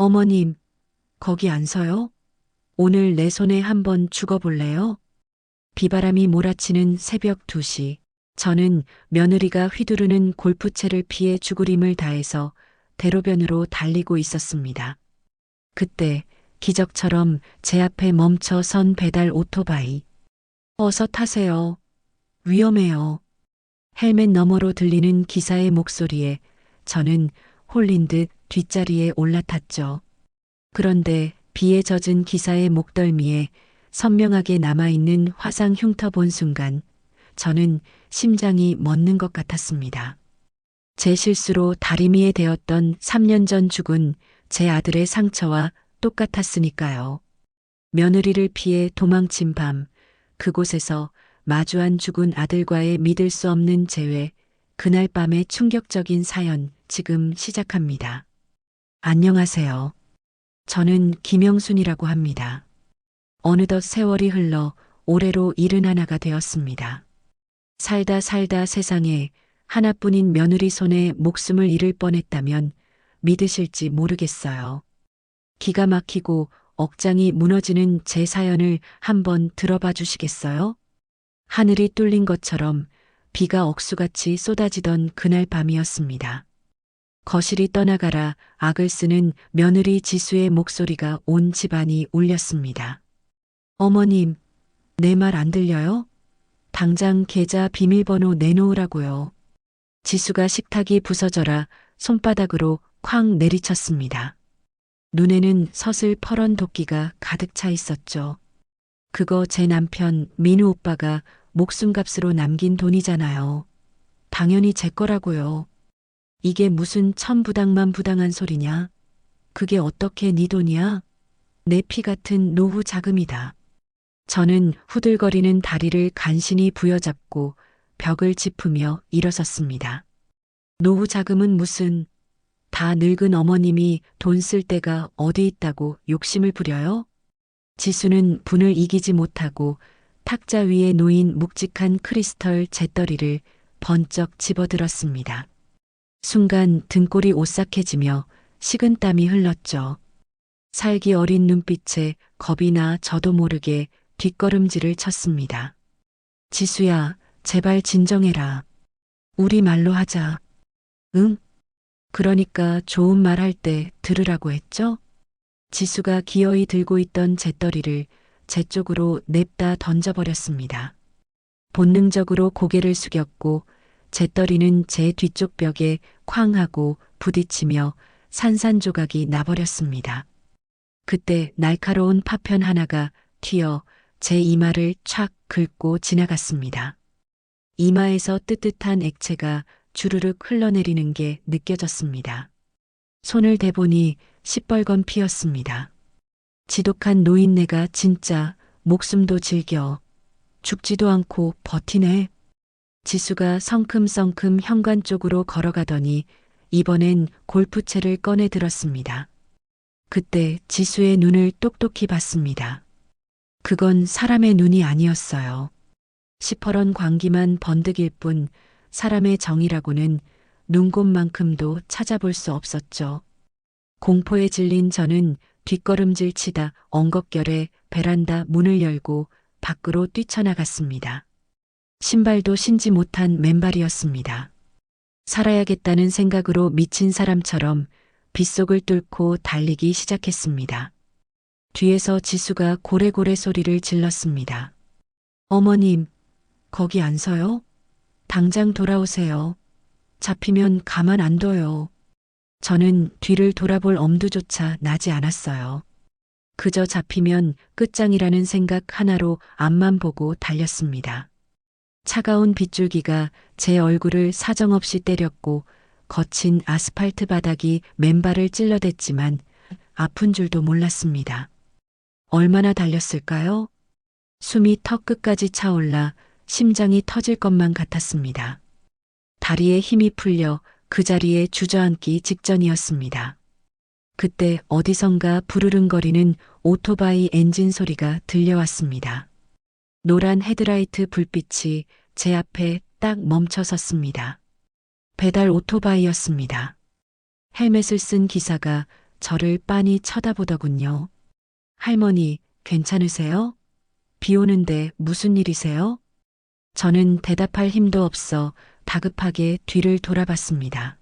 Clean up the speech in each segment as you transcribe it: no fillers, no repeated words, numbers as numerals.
어머님, 거기 안 서요? 오늘 내 손에 한번 죽어볼래요? 비바람이 몰아치는 새벽 2시. 저는 며느리가 휘두르는 골프채를 피해 죽으림을 다해서 대로변으로 달리고 있었습니다. 그때 기적처럼 제 앞에 멈춰 선 배달 오토바이. 어서 타세요. 위험해요. 헬멧 너머로 들리는 기사의 목소리에 저는 홀린 듯 뒷자리에 올라탔죠. 그런데 비에 젖은 기사의 목덜미에 선명하게 남아있는 화상 흉터 본 순간 저는 심장이 멎는 것 같았습니다. 제 실수로 다리미에 되었던 3년 전 죽은 제 아들의 상처와 똑같았으니까요. 며느리를 피해 도망친 밤, 그곳에서 마주한 죽은 아들과의 믿을 수 없는 재회, 그날 밤의 충격적인 사연 지금 시작합니다. 안녕하세요. 저는 김영순이라고 합니다. 어느덧 세월이 흘러 올해로 71가 되었습니다. 살다 살다 세상에 하나뿐인 며느리 손에 목숨을 잃을 뻔했다면 믿으실지 모르겠어요. 기가 막히고 억장이 무너지는 제 사연을 한번 들어봐 주시겠어요? 하늘이 뚫린 것처럼 비가 억수같이 쏟아지던 그날 밤이었습니다. 거실이 떠나가라 악을 쓰는 며느리 지수의 목소리가 온 집안이 울렸습니다. 어머님, 내 말 안 들려요? 당장 계좌 비밀번호 내놓으라고요. 지수가 식탁이 부서져라 손바닥으로 쾅 내리쳤습니다. 눈에는 서슬퍼런 도끼가 가득 차 있었죠. 그거 제 남편 민우 오빠가 목숨값으로 남긴 돈이잖아요. 당연히 제 거라고요. 이게 무슨 천부당만 부당한 소리냐? 그게 어떻게 네 돈이야? 내 피 같은 노후 자금이다. 저는 후들거리는 다리를 간신히 부여잡고 벽을 짚으며 일어섰습니다. 노후 자금은 무슨, 다 늙은 어머님이 돈 쓸 데가 어디 있다고 욕심을 부려요? 지수는 분을 이기지 못하고 탁자 위에 놓인 묵직한 크리스털 재떨이를 번쩍 집어들었습니다. 순간 등골이 오싹해지며 식은땀이 흘렀죠. 살기 어린 눈빛에 겁이 나 저도 모르게 뒷걸음질을 쳤습니다. 지수야, 제발 진정해라. 우리 말로 하자. 응? 그러니까 좋은 말 할 때 들으라고 했죠? 지수가 기어이 들고 있던 재떨이를 제 쪽으로 냅다 던져버렸습니다. 본능적으로 고개를 숙였고 재떨이는 제 뒤쪽 벽에 쾅 하고 부딪히며 산산조각이 나버렸습니다. 그때 날카로운 파편 하나가 튀어 제 이마를 촥 긁고 지나갔습니다. 이마에서 뜨뜻한 액체가 주르륵 흘러내리는 게 느껴졌습니다. 손을 대보니 시뻘건 피였습니다. 지독한 노인네가 진짜 목숨도 즐겨 죽지도 않고 버티네. 지수가 성큼성큼 현관 쪽으로 걸어가더니 이번엔 골프채를 꺼내 들었습니다. 그때 지수의 눈을 똑똑히 봤습니다. 그건 사람의 눈이 아니었어요. 시퍼런 광기만 번득일 뿐 사람의 정이라고는 눈곱만큼도 찾아볼 수 없었죠. 공포에 질린 저는 뒷걸음질 치다 엉겁결에 베란다 문을 열고 밖으로 뛰쳐나갔습니다. 신발도 신지 못한 맨발이었습니다. 살아야겠다는 생각으로 미친 사람처럼 빗속을 뚫고 달리기 시작했습니다. 뒤에서 지수가 고래고래 소리를 질렀습니다. 어머님, 거기 안 서요? 당장 돌아오세요. 잡히면 가만 안 둬요. 저는 뒤를 돌아볼 엄두조차 나지 않았어요. 그저 잡히면 끝장이라는 생각 하나로 앞만 보고 달렸습니다. 차가운 빗줄기가 제 얼굴을 사정없이 때렸고 거친 아스팔트 바닥이 맨발을 찔러댔지만 아픈 줄도 몰랐습니다. 얼마나 달렸을까요? 숨이 턱 끝까지 차올라 심장이 터질 것만 같았습니다. 다리에 힘이 풀려 그 자리에 주저앉기 직전이었습니다. 그때 어디선가 부르릉거리는 오토바이 엔진 소리가 들려왔습니다. 노란 헤드라이트 불빛이 제 앞에 딱 멈춰 섰습니다. 배달 오토바이였습니다. 헬멧을 쓴 기사가 저를 빤히 쳐다보더군요. 할머니, 괜찮으세요? 비 오는데 무슨 일이세요? 저는 대답할 힘도 없어 다급하게 뒤를 돌아봤습니다.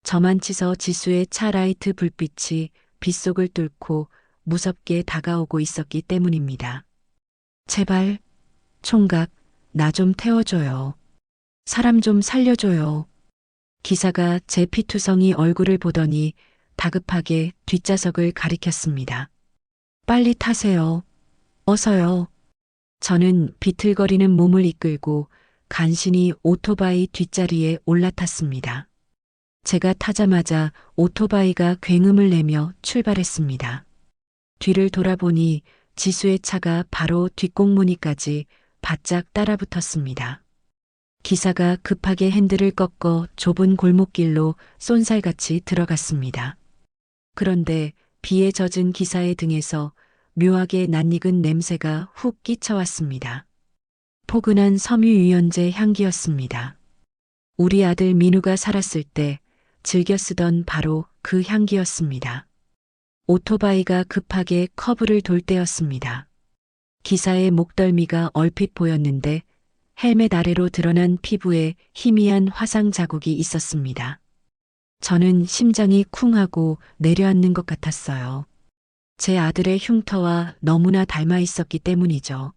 저만 치서 지수의 차 라이트 불빛이 빗속을 뚫고 무섭게 다가오고 있었기 때문입니다. 제발, 총각, 나 좀 태워줘요. 사람 좀 살려줘요. 기사가 제 피투성이 얼굴을 보더니 다급하게 뒷좌석을 가리켰습니다. 빨리 타세요. 어서요. 저는 비틀거리는 몸을 이끌고 간신히 오토바이 뒷자리에 올라탔습니다. 제가 타자마자 오토바이가 굉음을 내며 출발했습니다. 뒤를 돌아보니 지수의 차가 바로 뒷공무니까지 바짝 따라붙었습니다. 기사가 급하게 핸들을 꺾어 좁은 골목길로 쏜살같이 들어갔습니다. 그런데 비에 젖은 기사의 등에서 묘하게 낯익은 냄새가 훅 끼쳐왔습니다. 포근한 섬유유연제 향기였습니다. 우리 아들 민우가 살았을 때 즐겨 쓰던 바로 그 향기였습니다. 오토바이가 급하게 커브를 돌 때였습니다. 기사의 목덜미가 얼핏 보였는데 헬멧 아래로 드러난 피부에 희미한 화상 자국이 있었습니다. 저는 심장이 쿵하고 내려앉는 것 같았어요. 제 아들의 흉터와 너무나 닮아 있었기 때문이죠.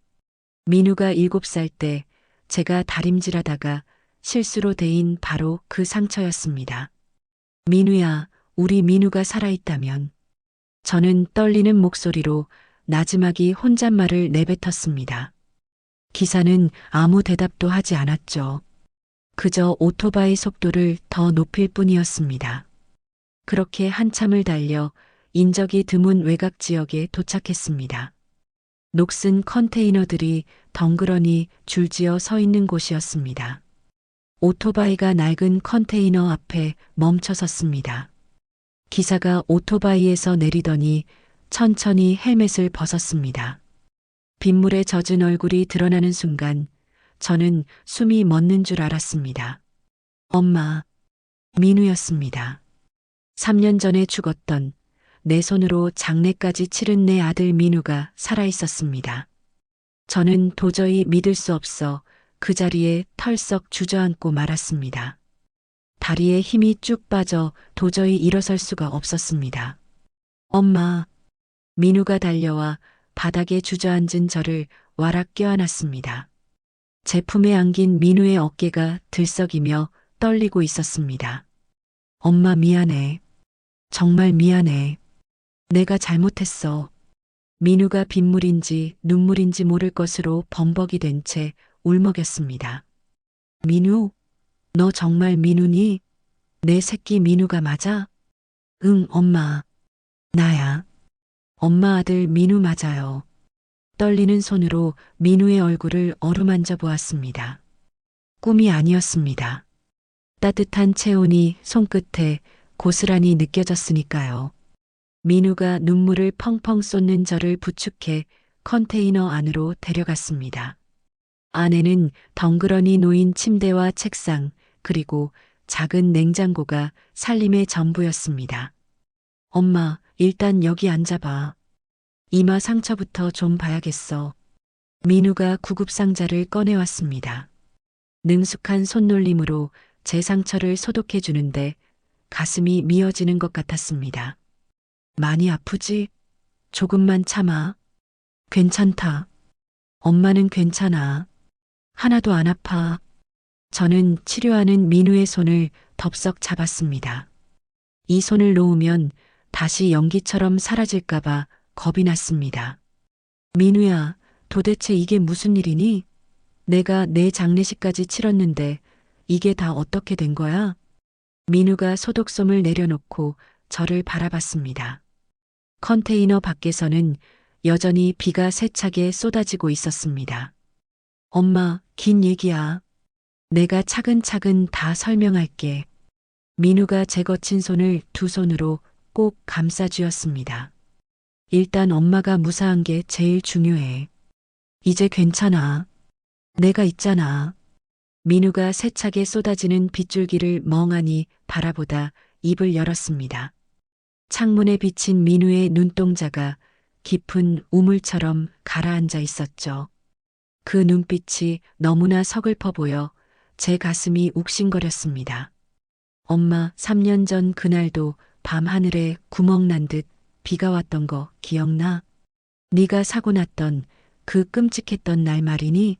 민우가 7살 때 제가 다림질하다가 실수로 대인 바로 그 상처였습니다. 민우야, 우리 민우가 살아있다면. 저는 떨리는 목소리로 나지막이 혼잣말을 내뱉었습니다. 기사는 아무 대답도 하지 않았죠. 그저 오토바이 속도를 더 높일 뿐이었습니다. 그렇게 한참을 달려 인적이 드문 외곽 지역에 도착했습니다. 녹슨 컨테이너들이 덩그러니 줄지어 서 있는 곳이었습니다. 오토바이가 낡은 컨테이너 앞에 멈춰 섰습니다. 기사가 오토바이에서 내리더니 천천히 헬멧을 벗었습니다. 빗물에 젖은 얼굴이 드러나는 순간 저는 숨이 멎는 줄 알았습니다. 엄마, 민우였습니다. 3년 전에 죽었던 내 손으로 장례까지 치른 내 아들 민우가 살아있었습니다. 저는 도저히 믿을 수 없어 그 자리에 털썩 주저앉고 말았습니다. 다리에 힘이 쭉 빠져 도저히 일어설 수가 없었습니다. 엄마, 민우가 달려와 바닥에 주저앉은 저를 와락 껴안았습니다. 제 품에 안긴 민우의 어깨가 들썩이며 떨리고 있었습니다. 엄마 미안해. 정말 미안해. 내가 잘못했어. 민우가 빗물인지 눈물인지 모를 것으로 범벅이 된 채 울먹였습니다. 민우, 너 정말 민우니? 내 새끼 민우가 맞아? 응, 엄마. 나야. 엄마 아들 민우 맞아요. 떨리는 손으로 민우의 얼굴을 어루만져 보았습니다. 꿈이 아니었습니다. 따뜻한 체온이 손끝에 고스란히 느껴졌으니까요. 민우가 눈물을 펑펑 쏟는 저를 부축해 컨테이너 안으로 데려갔습니다. 안에는 덩그러니 놓인 침대와 책상, 그리고 작은 냉장고가 살림의 전부였습니다. 엄마, 일단 여기 앉아봐. 이마 상처부터 좀 봐야겠어. 민우가 구급상자를 꺼내왔습니다. 능숙한 손놀림으로 제 상처를 소독해 주는데 가슴이 미어지는 것 같았습니다. 많이 아프지? 조금만 참아. 괜찮다. 엄마는 괜찮아. 하나도 안 아파. 저는 치료하는 민우의 손을 덥석 잡았습니다. 이 손을 놓으면 다시 연기처럼 사라질까봐 겁이 났습니다. 민우야, 도대체 이게 무슨 일이니? 내가 내 장례식까지 치렀는데 이게 다 어떻게 된 거야? 민우가 소독솜을 내려놓고 저를 바라봤습니다. 컨테이너 밖에서는 여전히 비가 세차게 쏟아지고 있었습니다. 엄마, 긴 얘기야. 내가 차근차근 다 설명할게. 민우가 제 거친 손을 두 손으로 꼭 감싸쥐었습니다. 일단 엄마가 무사한 게 제일 중요해. 이제 괜찮아. 내가 있잖아. 민우가 세차게 쏟아지는 빗줄기를 멍하니 바라보다 입을 열었습니다. 창문에 비친 민우의 눈동자가 깊은 우물처럼 가라앉아 있었죠. 그 눈빛이 너무나 서글퍼 보여 제 가슴이 욱신거렸습니다. 엄마, 3년 전 그날도 밤하늘에 구멍 난 듯 비가 왔던 거 기억나? 네가 사고 났던 그 끔찍했던 날 말이니?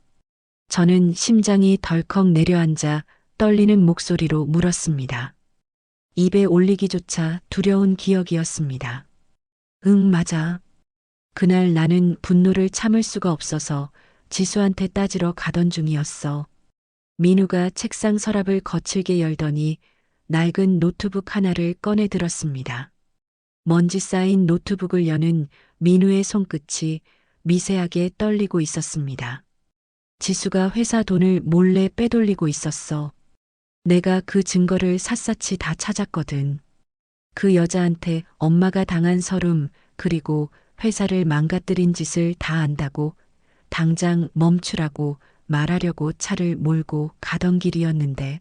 저는 심장이 덜컥 내려앉아 떨리는 목소리로 물었습니다. 입에 올리기조차 두려운 기억이었습니다. 응, 맞아. 그날 나는 분노를 참을 수가 없어서 지수한테 따지러 가던 중이었어. 민우가 책상 서랍을 거칠게 열더니 낡은 노트북 하나를 꺼내 들었습니다. 먼지 쌓인 노트북을 여는 민우의 손끝이 미세하게 떨리고 있었습니다. 지수가 회사 돈을 몰래 빼돌리고 있었어. 내가 그 증거를 샅샅이 다 찾았거든. 그 여자한테 엄마가 당한 서름, 그리고 회사를 망가뜨린 짓을 다 안다고 당장 멈추라고 말하려고 차를 몰고 가던 길이었는데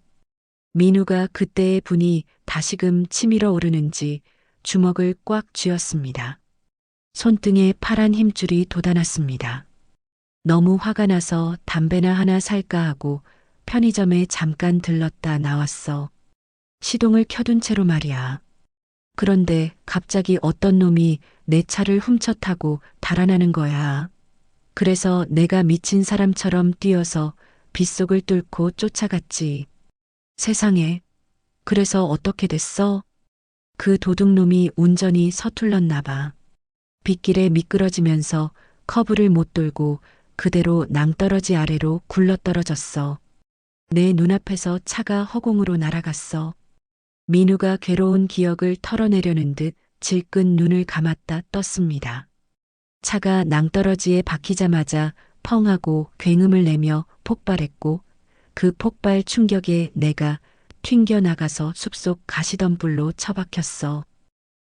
민우가 그때의 분이 다시금 치밀어 오르는지 주먹을 꽉 쥐었습니다. 손등에 파란 힘줄이 돋아났습니다. 너무 화가 나서 담배나 하나 살까 하고 편의점에 잠깐 들렀다 나왔어. 시동을 켜둔 채로 말이야. 그런데 갑자기 어떤 놈이 내 차를 훔쳐 타고 달아나는 거야. 그래서 내가 미친 사람처럼 뛰어서 빗속을 뚫고 쫓아갔지. 세상에. 그래서 어떻게 됐어? 그 도둑놈이 운전이 서툴렀나 봐. 빗길에 미끄러지면서 커브를 못 돌고 그대로 낭떠러지 아래로 굴러떨어졌어. 내 눈앞에서 차가 허공으로 날아갔어. 민우가 괴로운 기억을 털어내려는 듯 질끈 눈을 감았다 떴습니다. 차가 낭떠러지에 박히자마자 펑 하고 굉음을 내며 폭발했고 그 폭발 충격에 내가 튕겨나가서 숲속 가시덤불로 처박혔어.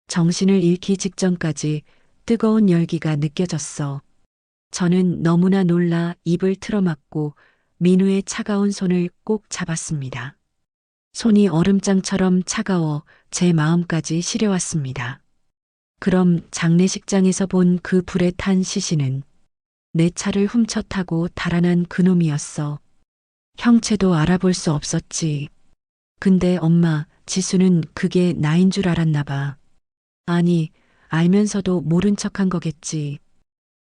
정신을 잃기 직전까지 뜨거운 열기가 느껴졌어. 저는 너무나 놀라 입을 틀어막고 민우의 차가운 손을 꼭 잡았습니다. 손이 얼음장처럼 차가워 제 마음까지 시려왔습니다. 그럼 장례식장에서 본 그 불에 탄 시신은 내 차를 훔쳐 타고 달아난 그놈이었어. 형체도 알아볼 수 없었지. 근데 엄마, 지수는 그게 나인 줄 알았나 봐. 아니, 알면서도 모른 척한 거겠지.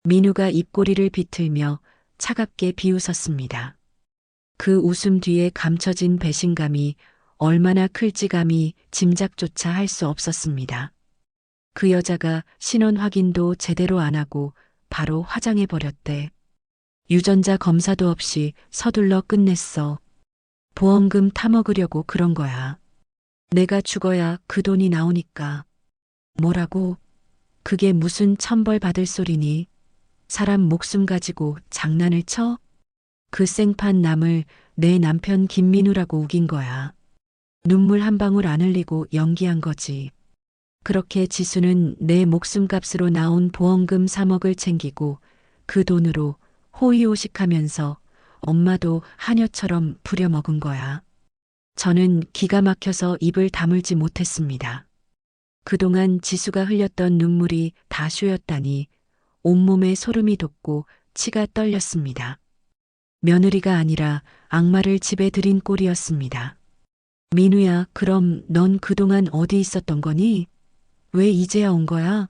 민우가 입꼬리를 비틀며 차갑게 비웃었습니다. 그 웃음 뒤에 감춰진 배신감이 얼마나 클지 감히 짐작조차 할 수 없었습니다. 그 여자가 신원 확인도 제대로 안 하고 바로 화장해 버렸대. 유전자 검사도 없이 서둘러 끝냈어. 보험금 타먹으려고 그런 거야. 내가 죽어야 그 돈이 나오니까. 뭐라고? 그게 무슨 천벌 받을 소리니? 사람 목숨 가지고 장난을 쳐? 그 생판 남을 내 남편 김민우라고 우긴 거야. 눈물 한 방울 안 흘리고 연기한 거지. 그렇게 지수는 내 목숨값으로 나온 보험금 3억을 챙기고 그 돈으로 호의호식하면서 엄마도 하녀처럼 부려먹은 거야. 저는 기가 막혀서 입을 다물지 못했습니다. 그동안 지수가 흘렸던 눈물이 다 쇼였다니 온몸에 소름이 돋고 치가 떨렸습니다. 며느리가 아니라 악마를 집에 들인 꼴이었습니다. 민우야, 그럼 넌 그동안 어디 있었던 거니? 왜 이제야 온 거야?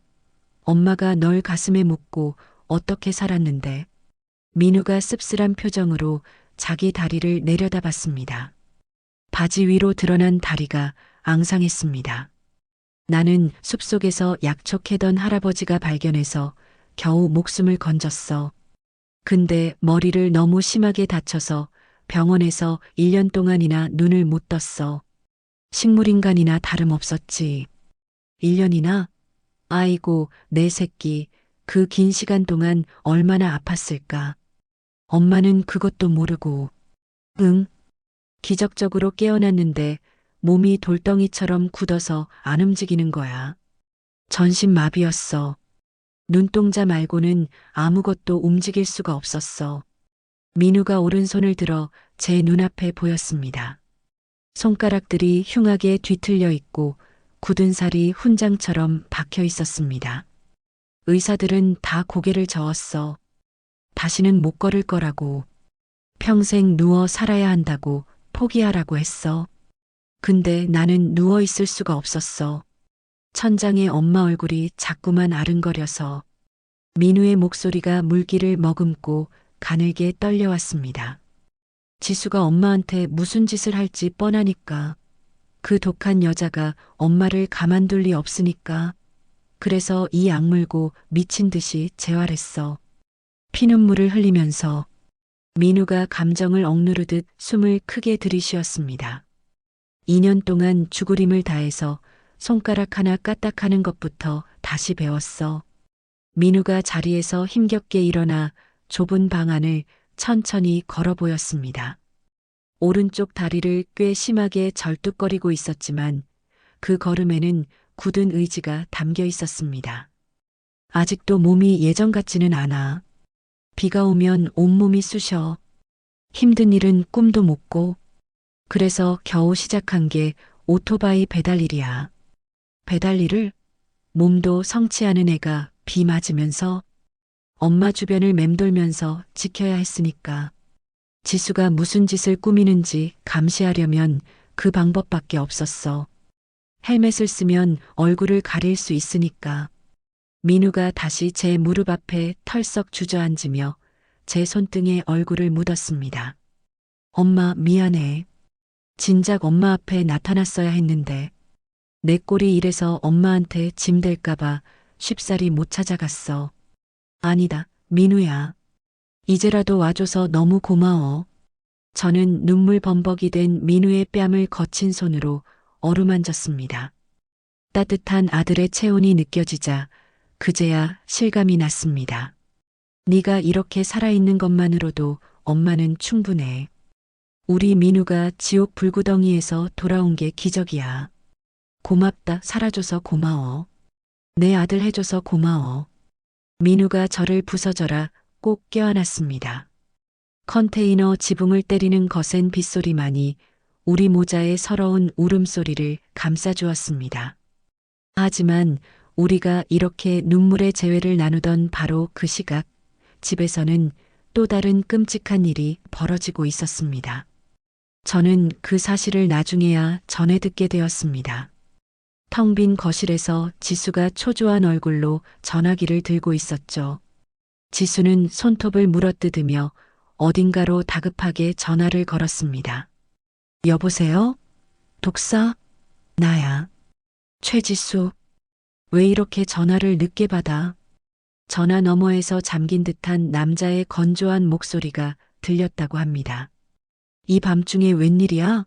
엄마가 널 가슴에 묻고 어떻게 살았는데? 민우가 씁쓸한 표정으로 자기 다리를 내려다봤습니다. 바지 위로 드러난 다리가 앙상했습니다. 나는 숲속에서 약촉해던 할아버지가 발견해서 겨우 목숨을 건졌어. 근데 머리를 너무 심하게 다쳐서 병원에서 1년 동안이나 눈을 못 떴어. 식물인간이나 다름없었지. 1년이나? 아이고, 내 새끼. 그 긴 시간 동안 얼마나 아팠을까. 엄마는 그것도 모르고. 응? 기적적으로 깨어났는데 몸이 돌덩이처럼 굳어서 안 움직이는 거야. 전신마비였어. 눈동자 말고는 아무것도 움직일 수가 없었어. 민우가 오른손을 들어 제 눈앞에 보였습니다. 손가락들이 흉하게 뒤틀려 있고 굳은 살이 훈장처럼 박혀 있었습니다. 의사들은 다 고개를 저었어. 다시는 못 걸을 거라고. 평생 누워 살아야 한다고 포기하라고 했어. 근데 나는 누워 있을 수가 없었어. 천장에 엄마 얼굴이 자꾸만 아른거려서 민우의 목소리가 물기를 머금고 가늘게 떨려왔습니다. 지수가 엄마한테 무슨 짓을 할지 뻔하니까. 그 독한 여자가 엄마를 가만둘 리 없으니까. 그래서 이 악물고 미친 듯이 재활했어. 피눈물을 흘리면서 민우가 감정을 억누르듯 숨을 크게 들이쉬었습니다. 2년 동안 죽으림을 다해서 손가락 하나 까딱하는 것부터 다시 배웠어. 민우가 자리에서 힘겹게 일어나 좁은 방 안을 천천히 걸어 보였습니다. 오른쪽 다리를 꽤 심하게 절뚝거리고 있었지만 그 걸음에는 굳은 의지가 담겨 있었습니다. 아직도 몸이 예전 같지는 않아. 비가 오면 온몸이 쑤셔. 힘든 일은 꿈도 못 꿔. 그래서 겨우 시작한 게 오토바이 배달 일이야. 배달 일을? 몸도 성치 않은 애가 비 맞으면서 엄마 주변을 맴돌면서 지켜야 했으니까. 지수가 무슨 짓을 꾸미는지 감시하려면 그 방법밖에 없었어. 헬멧을 쓰면 얼굴을 가릴 수 있으니까. 민우가 다시 제 무릎 앞에 털썩 주저앉으며 제 손등에 얼굴을 묻었습니다. 엄마 미안해. 진작 엄마 앞에 나타났어야 했는데 내 꼴이 이래서 엄마한테 짐 될까봐 쉽사리 못 찾아갔어. 아니다, 민우야. 이제라도 와줘서 너무 고마워. 저는 눈물 범벅이 된 민우의 뺨을 거친 손으로 어루만졌습니다. 따뜻한 아들의 체온이 느껴지자 그제야 실감이 났습니다. 네가 이렇게 살아있는 것만으로도 엄마는 충분해. 우리 민우가 지옥 불구덩이에서 돌아온 게 기적이야. 고맙다, 살아줘서 고마워. 내 아들 해줘서 고마워. 민우가 저를 부서져라 꼭 껴안았습니다. 컨테이너 지붕을 때리는 거센 빗소리만이 우리 모자의 서러운 울음소리를 감싸주었습니다. 하지만 우리가 이렇게 눈물의 재회를 나누던 바로 그 시각, 집에서는 또 다른 끔찍한 일이 벌어지고 있었습니다. 저는 그 사실을 나중에야 전해 듣게 되었습니다. 텅 빈 거실에서 지수가 초조한 얼굴로 전화기를 들고 있었죠. 지수는 손톱을 물어뜯으며 어딘가로 다급하게 전화를 걸었습니다. 여보세요? 독사? 나야. 최지수. 왜 이렇게 전화를 늦게 받아? 전화 너머에서 잠긴 듯한 남자의 건조한 목소리가 들렸다고 합니다. 이 밤중에 웬일이야?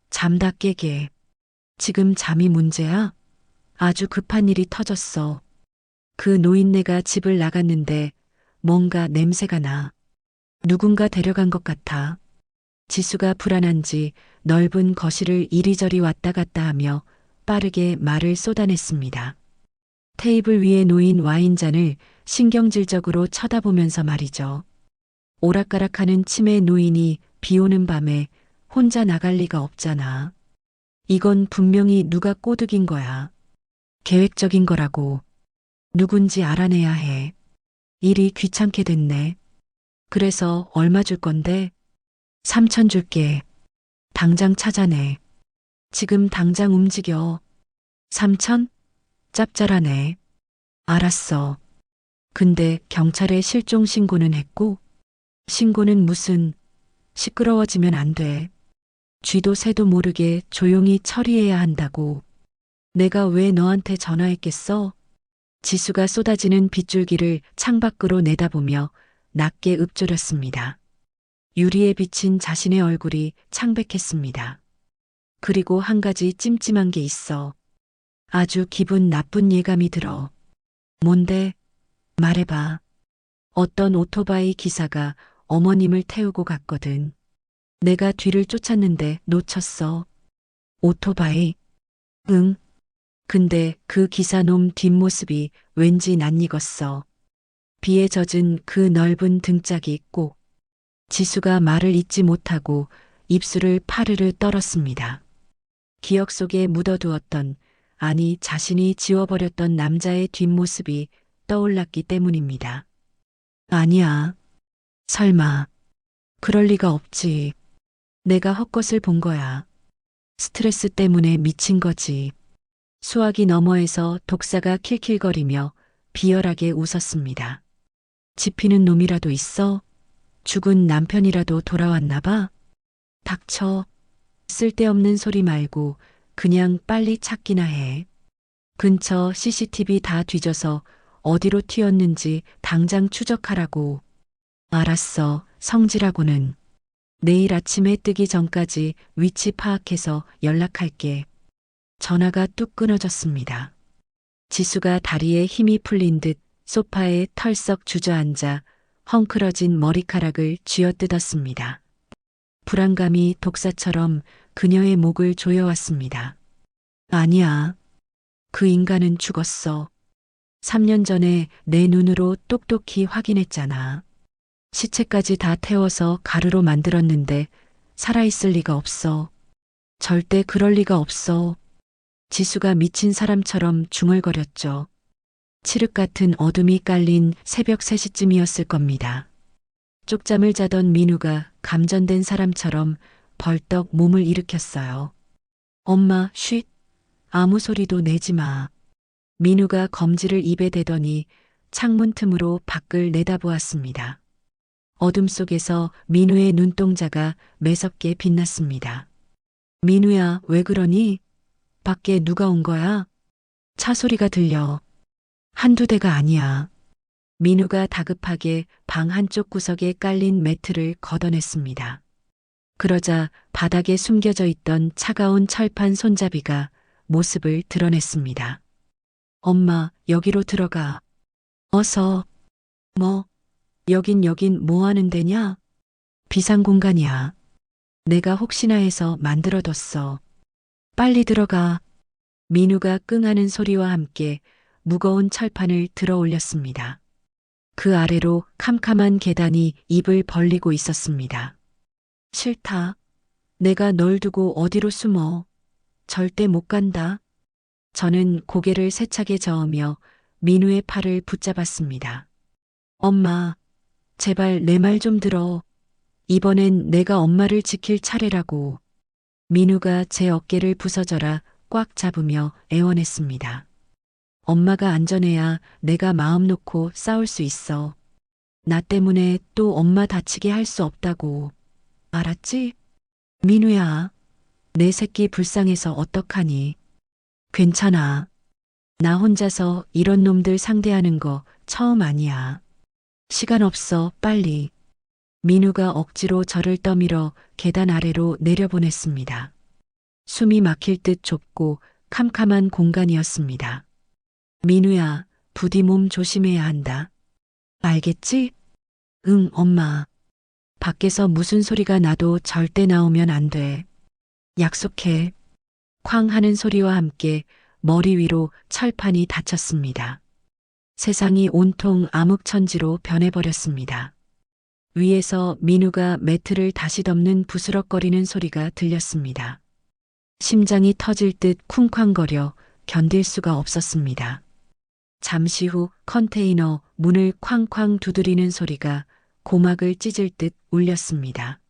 잠 다 깨게. 지금 잠이 문제야? 아주 급한 일이 터졌어. 그 노인네가 집을 나갔는데 뭔가 냄새가 나. 누군가 데려간 것 같아. 지수가 불안한지 넓은 거실을 이리저리 왔다 갔다 하며 빠르게 말을 쏟아냈습니다. 테이블 위에 놓인 와인잔을 신경질적으로 쳐다보면서 말이죠. 오락가락하는 치매 노인이 비 오는 밤에 혼자 나갈 리가 없잖아. 이건 분명히 누가 꼬드긴 거야. 계획적인 거라고. 누군지 알아내야 해. 일이 귀찮게 됐네. 그래서 얼마 줄 건데? 3천 줄게. 당장 찾아내. 지금 당장 움직여. 3천? 짭짤하네. 알았어. 근데 경찰에 실종 신고는 했고? 신고는 무슨, 시끄러워지면 안 돼. 쥐도 새도 모르게 조용히 처리해야 한다고. 내가 왜 너한테 전화했겠어? 지수가 쏟아지는 빗줄기를 창밖으로 내다보며 낮게 읊조렸습니다. 유리에 비친 자신의 얼굴이 창백했습니다. 그리고 한 가지 찜찜한 게 있어. 아주 기분 나쁜 예감이 들어. 뭔데? 말해봐. 어떤 오토바이 기사가 어머님을 태우고 갔거든. 내가 뒤를 쫓았는데 놓쳤어. 오토바이? 응. 근데 그 기사놈 뒷모습이 왠지 낯익었어. 비에 젖은 그 넓은 등짝이 꼭. 지수가 말을 잇지 못하고 입술을 파르르 떨었습니다. 기억 속에 묻어두었던 아니 자신이 지워버렸던 남자의 뒷모습이 떠올랐기 때문입니다. 아니야. 설마. 그럴 리가 없지. 내가 헛것을 본 거야. 스트레스 때문에 미친 거지. 수화기 너머에서 독사가 킬킬거리며 비열하게 웃었습니다. 지피는 놈이라도 있어? 죽은 남편이라도 돌아왔나 봐? 닥쳐. 쓸데없는 소리 말고 그냥 빨리 찾기나 해. 근처 CCTV 다 뒤져서 어디로 튀었는지 당장 추적하라고. 알았어, 성질하고는. 내일 아침에 뜨기 전까지 위치 파악해서 연락할게. 전화가 뚝 끊어졌습니다. 지수가 다리에 힘이 풀린 듯 소파에 털썩 주저앉아 헝클어진 머리카락을 쥐어뜯었습니다. 불안감이 독사처럼 그녀의 목을 조여왔습니다. 아니야. 그 인간은 죽었어. 3년 전에 내 눈으로 똑똑히 확인했잖아. 시체까지 다 태워서 가루로 만들었는데 살아있을 리가 없어. 절대 그럴 리가 없어. 지수가 미친 사람처럼 중얼거렸죠. 칠흑 같은 어둠이 깔린 새벽 3시쯤이었을 겁니다. 쪽잠을 자던 민우가 감전된 사람처럼 벌떡 몸을 일으켰어요. 엄마, 쉿. 아무 소리도 내지 마. 민우가 검지를 입에 대더니 창문 틈으로 밖을 내다보았습니다. 어둠 속에서 민우의 눈동자가 매섭게 빛났습니다. 민우야, 왜 그러니? 밖에 누가 온 거야? 차 소리가 들려. 한두 대가 아니야. 민우가 다급하게 방 한쪽 구석에 깔린 매트를 걷어냈습니다. 그러자 바닥에 숨겨져 있던 차가운 철판 손잡이가 모습을 드러냈습니다. 엄마, 여기로 들어가. 어서. 뭐? 여긴 뭐 하는 데냐? 비상공간이야. 내가 혹시나 해서 만들어뒀어. 빨리 들어가. 민우가 끙하는 소리와 함께 무거운 철판을 들어 올렸습니다. 그 아래로 캄캄한 계단이 입을 벌리고 있었습니다. 싫다. 내가 널 두고 어디로 숨어. 절대 못 간다. 저는 고개를 세차게 저으며 민우의 팔을 붙잡았습니다. 엄마, 제발 내 말 좀 들어. 이번엔 내가 엄마를 지킬 차례라고. 민우가 제 어깨를 부서져라 꽉 잡으며 애원했습니다. 엄마가 안전해야 내가 마음 놓고 싸울 수 있어. 나 때문에 또 엄마 다치게 할 수 없다고. 알았지? 민우야, 내 새끼 불쌍해서 어떡하니? 괜찮아. 나 혼자서 이런 놈들 상대하는 거 처음 아니야. 시간 없어, 빨리. 민우가 억지로 저를 떠밀어 계단 아래로 내려보냈습니다. 숨이 막힐 듯 좁고 캄캄한 공간이었습니다. 민우야, 부디 몸 조심해야 한다. 알겠지? 응, 엄마. 밖에서 무슨 소리가 나도 절대 나오면 안 돼. 약속해. 쾅 하는 소리와 함께 머리 위로 철판이 닫혔습니다. 세상이 온통 암흑천지로 변해버렸습니다. 위에서 민우가 매트를 다시 덮는 부스럭거리는 소리가 들렸습니다. 심장이 터질 듯 쿵쾅거려 견딜 수가 없었습니다. 잠시 후 컨테이너 문을 쾅쾅 두드리는 소리가 고막을 찢을 듯 울렸습니다.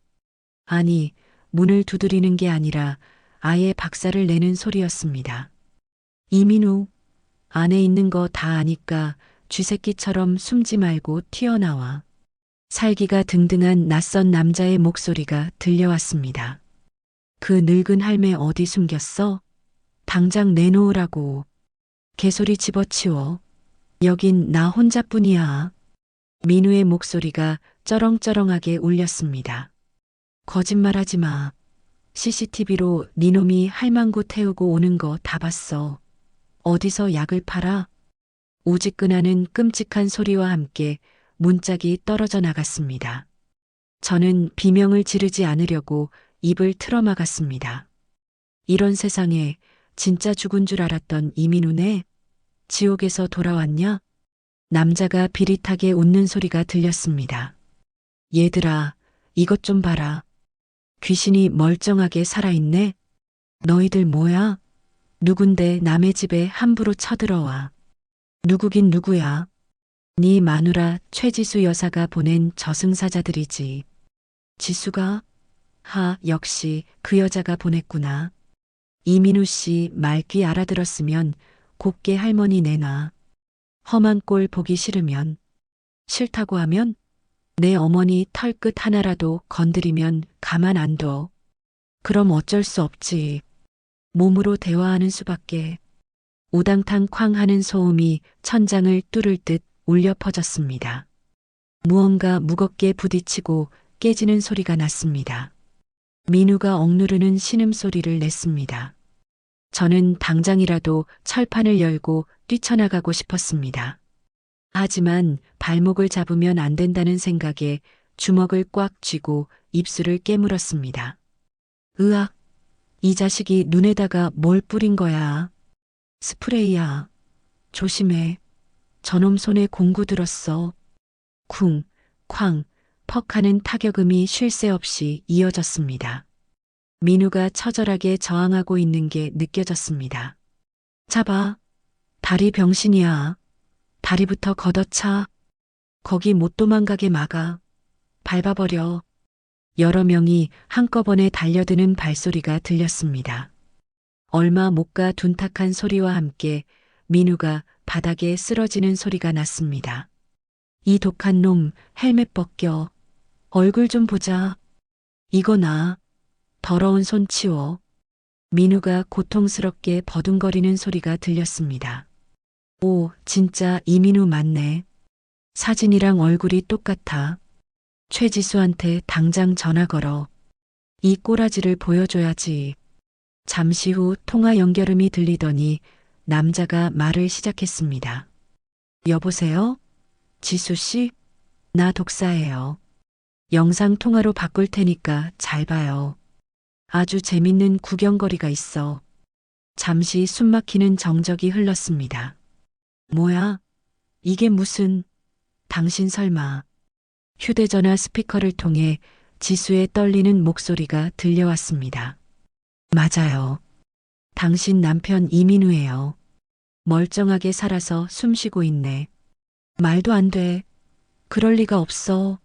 아니, 문을 두드리는 게 아니라 아예 박살을 내는 소리였습니다. 이민우, 안에 있는 거 다 아니까 쥐새끼처럼 숨지 말고 튀어나와. 살기가 등등한 낯선 남자의 목소리가 들려왔습니다. 그 늙은 할매 어디 숨겼어? 당장 내놓으라고. 개소리 집어치워. 여긴 나 혼자뿐이야. 민우의 목소리가 쩌렁쩌렁하게 울렸습니다. 거짓말하지 마. CCTV로 니놈이 할망구 태우고 오는 거 다 봤어. 어디서 약을 팔아? 우지끈하는 끔찍한 소리와 함께 문짝이 떨어져 나갔습니다. 저는 비명을 지르지 않으려고 입을 틀어막았습니다. 이런 세상에 진짜 죽은 줄 알았던 이민우네? 지옥에서 돌아왔냐? 남자가 비릿하게 웃는 소리가 들렸습니다. 얘들아, 이것 좀 봐라. 귀신이 멀쩡하게 살아있네? 너희들 뭐야? 누군데 남의 집에 함부로 쳐들어와. 누구긴 누구야. 네 마누라 최지수 여사가 보낸 저승사자들이지. 지수가? 역시 그 여자가 보냈구나. 이민우 씨 말귀 알아들었으면 곱게 할머니 내놔. 험한 꼴 보기 싫으면, 싫다고 하면 내 어머니 털끝 하나라도 건드리면 가만 안 둬. 그럼 어쩔 수 없지. 몸으로 대화하는 수밖에. 우당탕 쾅 하는 소음이 천장을 뚫을 듯 울려 퍼졌습니다. 무언가 무겁게 부딪히고 깨지는 소리가 났습니다. 민우가 억누르는 신음소리를 냈습니다. 저는 당장이라도 철판을 열고 뛰쳐나가고 싶었습니다. 하지만 발목을 잡으면 안 된다는 생각에 주먹을 꽉 쥐고 입술을 깨물었습니다. 으악! 이 자식이 눈에다가 뭘 뿌린 거야? 스프레이야. 조심해. 저놈 손에 공구 들었어. 쿵, 쾅, 퍽 하는 타격음이 쉴 새 없이 이어졌습니다. 민우가 처절하게 저항하고 있는 게 느껴졌습니다. 잡아. 다리 병신이야. 다리부터 걷어차. 거기 못 도망가게 막아. 밟아버려. 여러 명이 한꺼번에 달려드는 발소리가 들렸습니다. 얼마 못 가 둔탁한 소리와 함께 민우가 바닥에 쓰러지는 소리가 났습니다. 이 독한 놈 헬멧 벗겨. 얼굴 좀 보자. 이거 나. 더러운 손 치워. 민우가 고통스럽게 버둥거리는 소리가 들렸습니다. 오, 진짜 이민우 맞네. 사진이랑 얼굴이 똑같아. 최지수한테 당장 전화 걸어. 이 꼬라지를 보여줘야지. 잠시 후 통화 연결음이 들리더니 남자가 말을 시작했습니다. 여보세요? 지수씨? 나 독사예요. 영상 통화로 바꿀 테니까 잘 봐요. 아주 재밌는 구경거리가 있어. 잠시 숨막히는 정적이 흘렀습니다. 뭐야? 이게 무슨... 당신 설마... 휴대전화 스피커를 통해 지수의 떨리는 목소리가 들려왔습니다. 맞아요. 당신 남편 이민우예요. 멀쩡하게 살아서 숨쉬고 있네. 말도 안 돼. 그럴 리가 없어.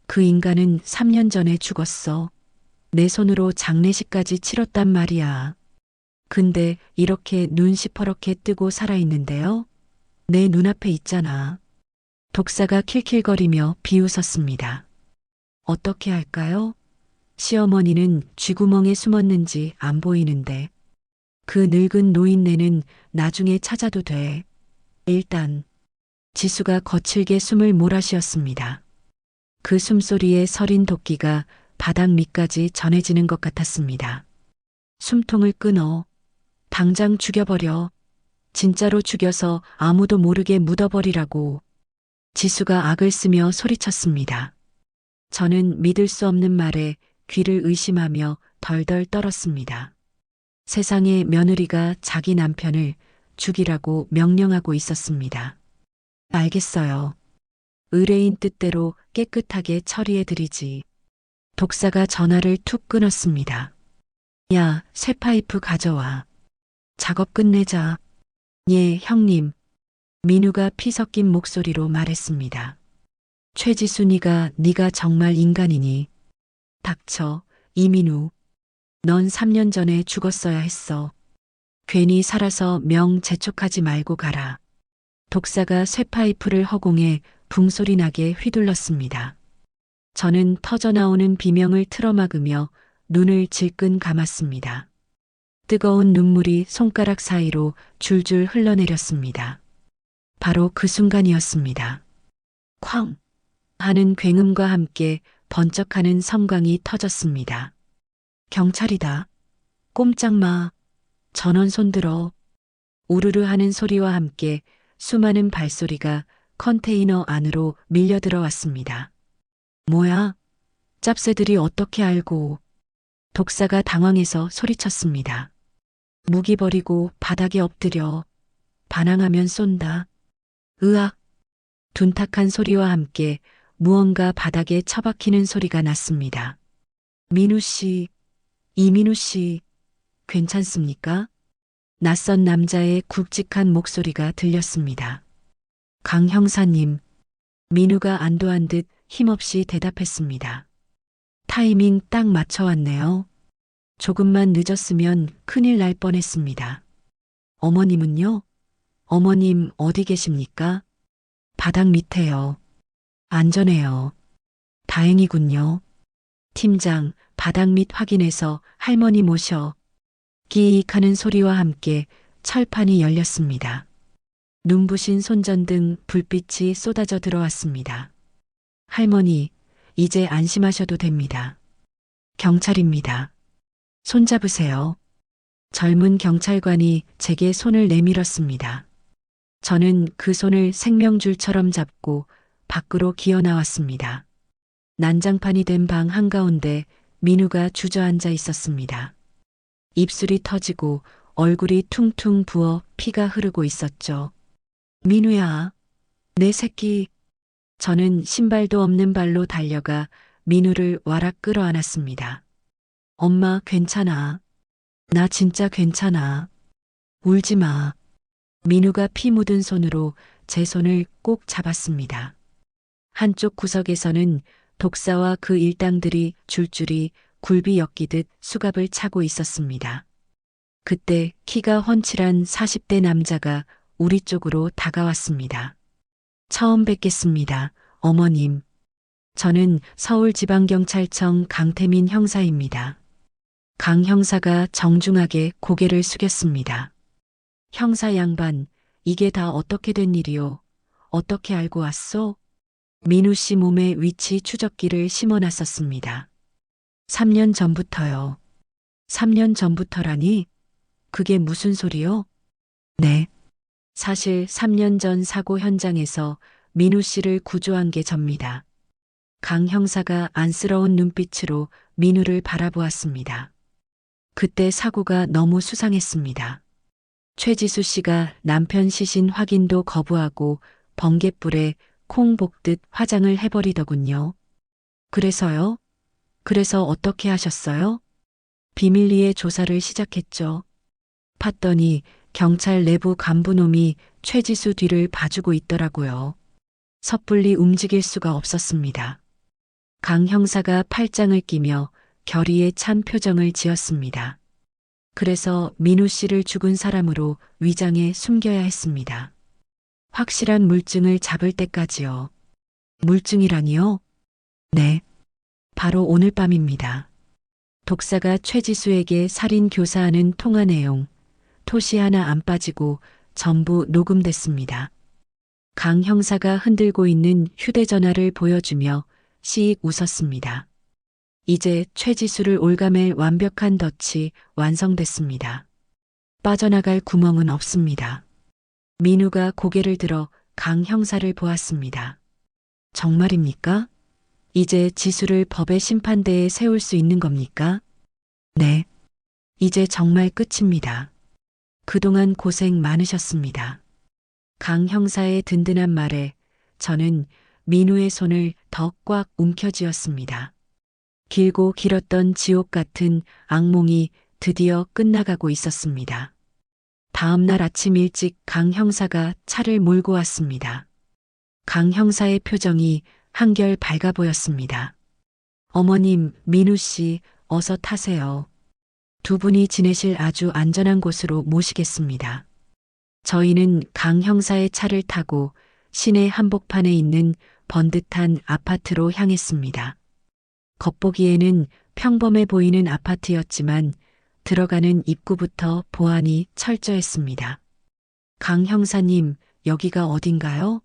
그 인간은 3년 전에 죽었어. 내 손으로 장례식까지 치렀단 말이야. 근데 이렇게 눈 시퍼렇게 뜨고 살아있는데요? 내 눈앞에 있잖아. 독사가 킬킬거리며 비웃었습니다. 어떻게 할까요? 시어머니는 쥐구멍에 숨었는지 안 보이는데. 그 늙은 노인네는 나중에 찾아도 돼. 일단 지수가 거칠게 숨을 몰아쉬었습니다. 그 숨소리에 서린 도끼가 바닥 밑까지 전해지는 것 같았습니다. 숨통을 끊어. 당장 죽여버려. 진짜로 죽여서 아무도 모르게 묻어버리라고. 지수가 악을 쓰며 소리쳤습니다. 저는 믿을 수 없는 말에 귀를 의심하며 덜덜 떨었습니다. 세상에 며느리가 자기 남편을 죽이라고 명령하고 있었습니다. 알겠어요. 의뢰인 뜻대로 깨끗하게 처리해드리지. 독사가 전화를 툭 끊었습니다. 야, 새 파이프 가져와. 작업 끝내자. 예, 형님. 민우가 피 섞인 목소리로 말했습니다. 최지순이가 네가 정말 인간이니. 닥쳐, 이민우. 넌 3년 전에 죽었어야 했어. 괜히 살아서 명 재촉하지 말고 가라. 독사가 쇠파이프를 허공에 붕소리 나게 휘둘렀습니다. 저는 터져나오는 비명을 틀어막으며 눈을 질끈 감았습니다. 뜨거운 눈물이 손가락 사이로 줄줄 흘러내렸습니다. 바로 그 순간이었습니다. 쾅! 하는 굉음과 함께 번쩍하는 성광이 터졌습니다. 경찰이다. 꼼짝 마. 전원 손들어. 우르르 하는 소리와 함께 수많은 발소리가 컨테이너 안으로 밀려 들어왔습니다. 뭐야? 짭새들이 어떻게 알고. 독사가 당황해서 소리쳤습니다. 무기 버리고 바닥에 엎드려. 반항하면 쏜다. 으악! 둔탁한 소리와 함께 무언가 바닥에 처박히는 소리가 났습니다. 민우 씨, 이민우 씨, 괜찮습니까? 낯선 남자의 굵직한 목소리가 들렸습니다. 강 형사님, 민우가 안도한 듯 힘없이 대답했습니다. 타이밍 딱 맞춰왔네요. 조금만 늦었으면 큰일 날 뻔했습니다. 어머님은요? 어머님 어디 계십니까? 바닥 밑에요. 안전해요. 다행이군요. 팀장, 바닥 밑 확인해서 할머니 모셔. 끼익 하는 소리와 함께 철판이 열렸습니다. 눈부신 손전등 불빛이 쏟아져 들어왔습니다. 할머니, 이제 안심하셔도 됩니다. 경찰입니다. 손잡으세요. 젊은 경찰관이 제게 손을 내밀었습니다. 저는 그 손을 생명줄처럼 잡고 밖으로 기어 나왔습니다. 난장판이 된 방 한가운데 민우가 주저앉아 있었습니다. 입술이 터지고 얼굴이 퉁퉁 부어 피가 흐르고 있었죠. 민우야, 내 새끼. 저는 신발도 없는 발로 달려가 민우를 와락 끌어안았습니다. 엄마 괜찮아. 나 진짜 괜찮아. 울지 마. 민우가 피 묻은 손으로 제 손을 꼭 잡았습니다. 한쪽 구석에서는 독사와 그 일당들이 줄줄이 굴비 엮이듯 수갑을 차고 있었습니다. 그때 키가 훤칠한 40대 남자가 우리 쪽으로 다가왔습니다. 처음 뵙겠습니다, 어머님. 저는 서울지방경찰청 강태민 형사입니다. 강 형사가 정중하게 고개를 숙였습니다. 형사 양반, 이게 다 어떻게 된 일이오? 어떻게 알고 왔소? 민우 씨 몸에 위치 추적기를 심어놨었습니다. 3년 전부터요. 3년 전부터라니? 그게 무슨 소리요? 네. 사실 3년 전 사고 현장에서 민우 씨를 구조한 게 접니다. 강 형사가 안쓰러운 눈빛으로 민우를 바라보았습니다. 그때 사고가 너무 수상했습니다. 최지수 씨가 남편 시신 확인도 거부하고 번갯불에 콩 볶듯 화장을 해버리더군요. 그래서요? 그래서 어떻게 하셨어요? 비밀리에 조사를 시작했죠. 팠더니 경찰 내부 간부놈이 최지수 뒤를 봐주고 있더라고요. 섣불리 움직일 수가 없었습니다. 강 형사가 팔짱을 끼며 결의에 찬 표정을 지었습니다. 그래서 민우 씨를 죽은 사람으로 위장해 숨겨야 했습니다. 확실한 물증을 잡을 때까지요. 물증이라니요? 네. 바로 오늘 밤입니다. 독사가 최지수에게 살인 교사하는 통화 내용, 토시 하나 안 빠지고 전부 녹음됐습니다. 강 형사가 흔들고 있는 휴대전화를 보여주며 씩 웃었습니다. 이제 최지수를 올가맬 완벽한 덫이 완성됐습니다. 빠져나갈 구멍은 없습니다. 민우가 고개를 들어 강 형사를 보았습니다. 정말입니까? 이제 지수를 법의 심판대에 세울 수 있는 겁니까? 네. 이제 정말 끝입니다. 그동안 고생 많으셨습니다. 강 형사의 든든한 말에 저는 민우의 손을 더 꽉 움켜쥐었습니다. 길고 길었던 지옥 같은 악몽이 드디어 끝나가고 있었습니다. 다음 날 아침 일찍 강 형사가 차를 몰고 왔습니다. 강 형사의 표정이 한결 밝아 보였습니다. 어머님, 민우 씨, 어서 타세요. 두 분이 지내실 아주 안전한 곳으로 모시겠습니다. 저희는 강 형사의 차를 타고 시내 한복판에 있는 번듯한 아파트로 향했습니다. 겉보기에는 평범해 보이는 아파트였지만 들어가는 입구부터 보안이 철저했습니다. 강 형사님, 여기가 어딘가요?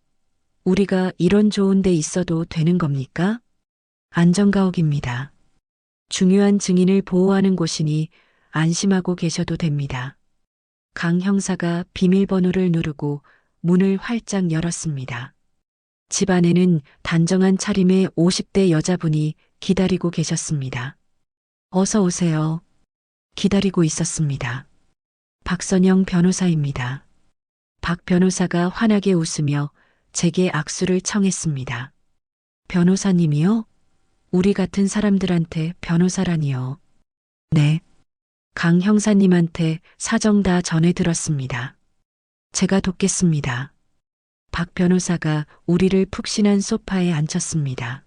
우리가 이런 좋은 데 있어도 되는 겁니까? 안전가옥입니다. 중요한 증인을 보호하는 곳이니 안심하고 계셔도 됩니다. 강 형사가 비밀번호를 누르고 문을 활짝 열었습니다. 집 안에는 단정한 차림의 50대 여자분이 기다리고 계셨습니다. 어서 오세요. 기다리고 있었습니다. 박선영 변호사입니다. 박 변호사가 환하게 웃으며 제게 악수를 청했습니다. 변호사님이요? 우리 같은 사람들한테 변호사라니요. 네. 강 형사님한테 사정 다 전해 들었습니다. 제가 돕겠습니다. 박 변호사가 우리를 푹신한 소파에 앉혔습니다.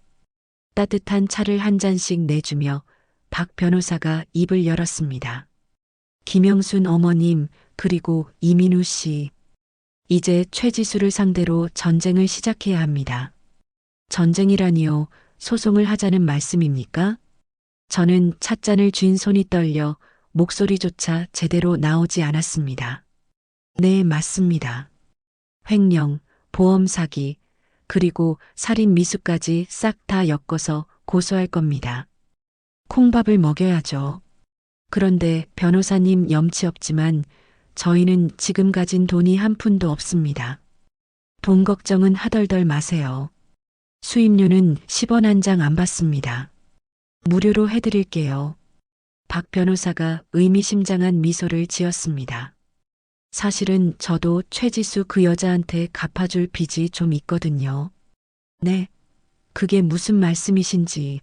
따뜻한 차를 한 잔씩 내주며 박 변호사가 입을 열었습니다. 김영순 어머님, 그리고 이민우 씨. 이제 최지수를 상대로 전쟁을 시작해야 합니다. 전쟁이라니요, 소송을 하자는 말씀입니까? 저는 찻잔을 쥔 손이 떨려 목소리조차 제대로 나오지 않았습니다. 네, 맞습니다. 횡령, 보험 사기, 그리고 살인 미수까지 싹 다 엮어서 고소할 겁니다. 콩밥을 먹여야죠. 그런데 변호사님 염치 없지만 저희는 지금 가진 돈이 한 푼도 없습니다. 돈 걱정은 하덜덜 마세요. 수임료는 10원 한 장 안 받습니다. 무료로 해드릴게요. 박 변호사가 의미심장한 미소를 지었습니다. 사실은 저도 최지수 그 여자한테 갚아줄 빚이 좀 있거든요. 네, 그게 무슨 말씀이신지.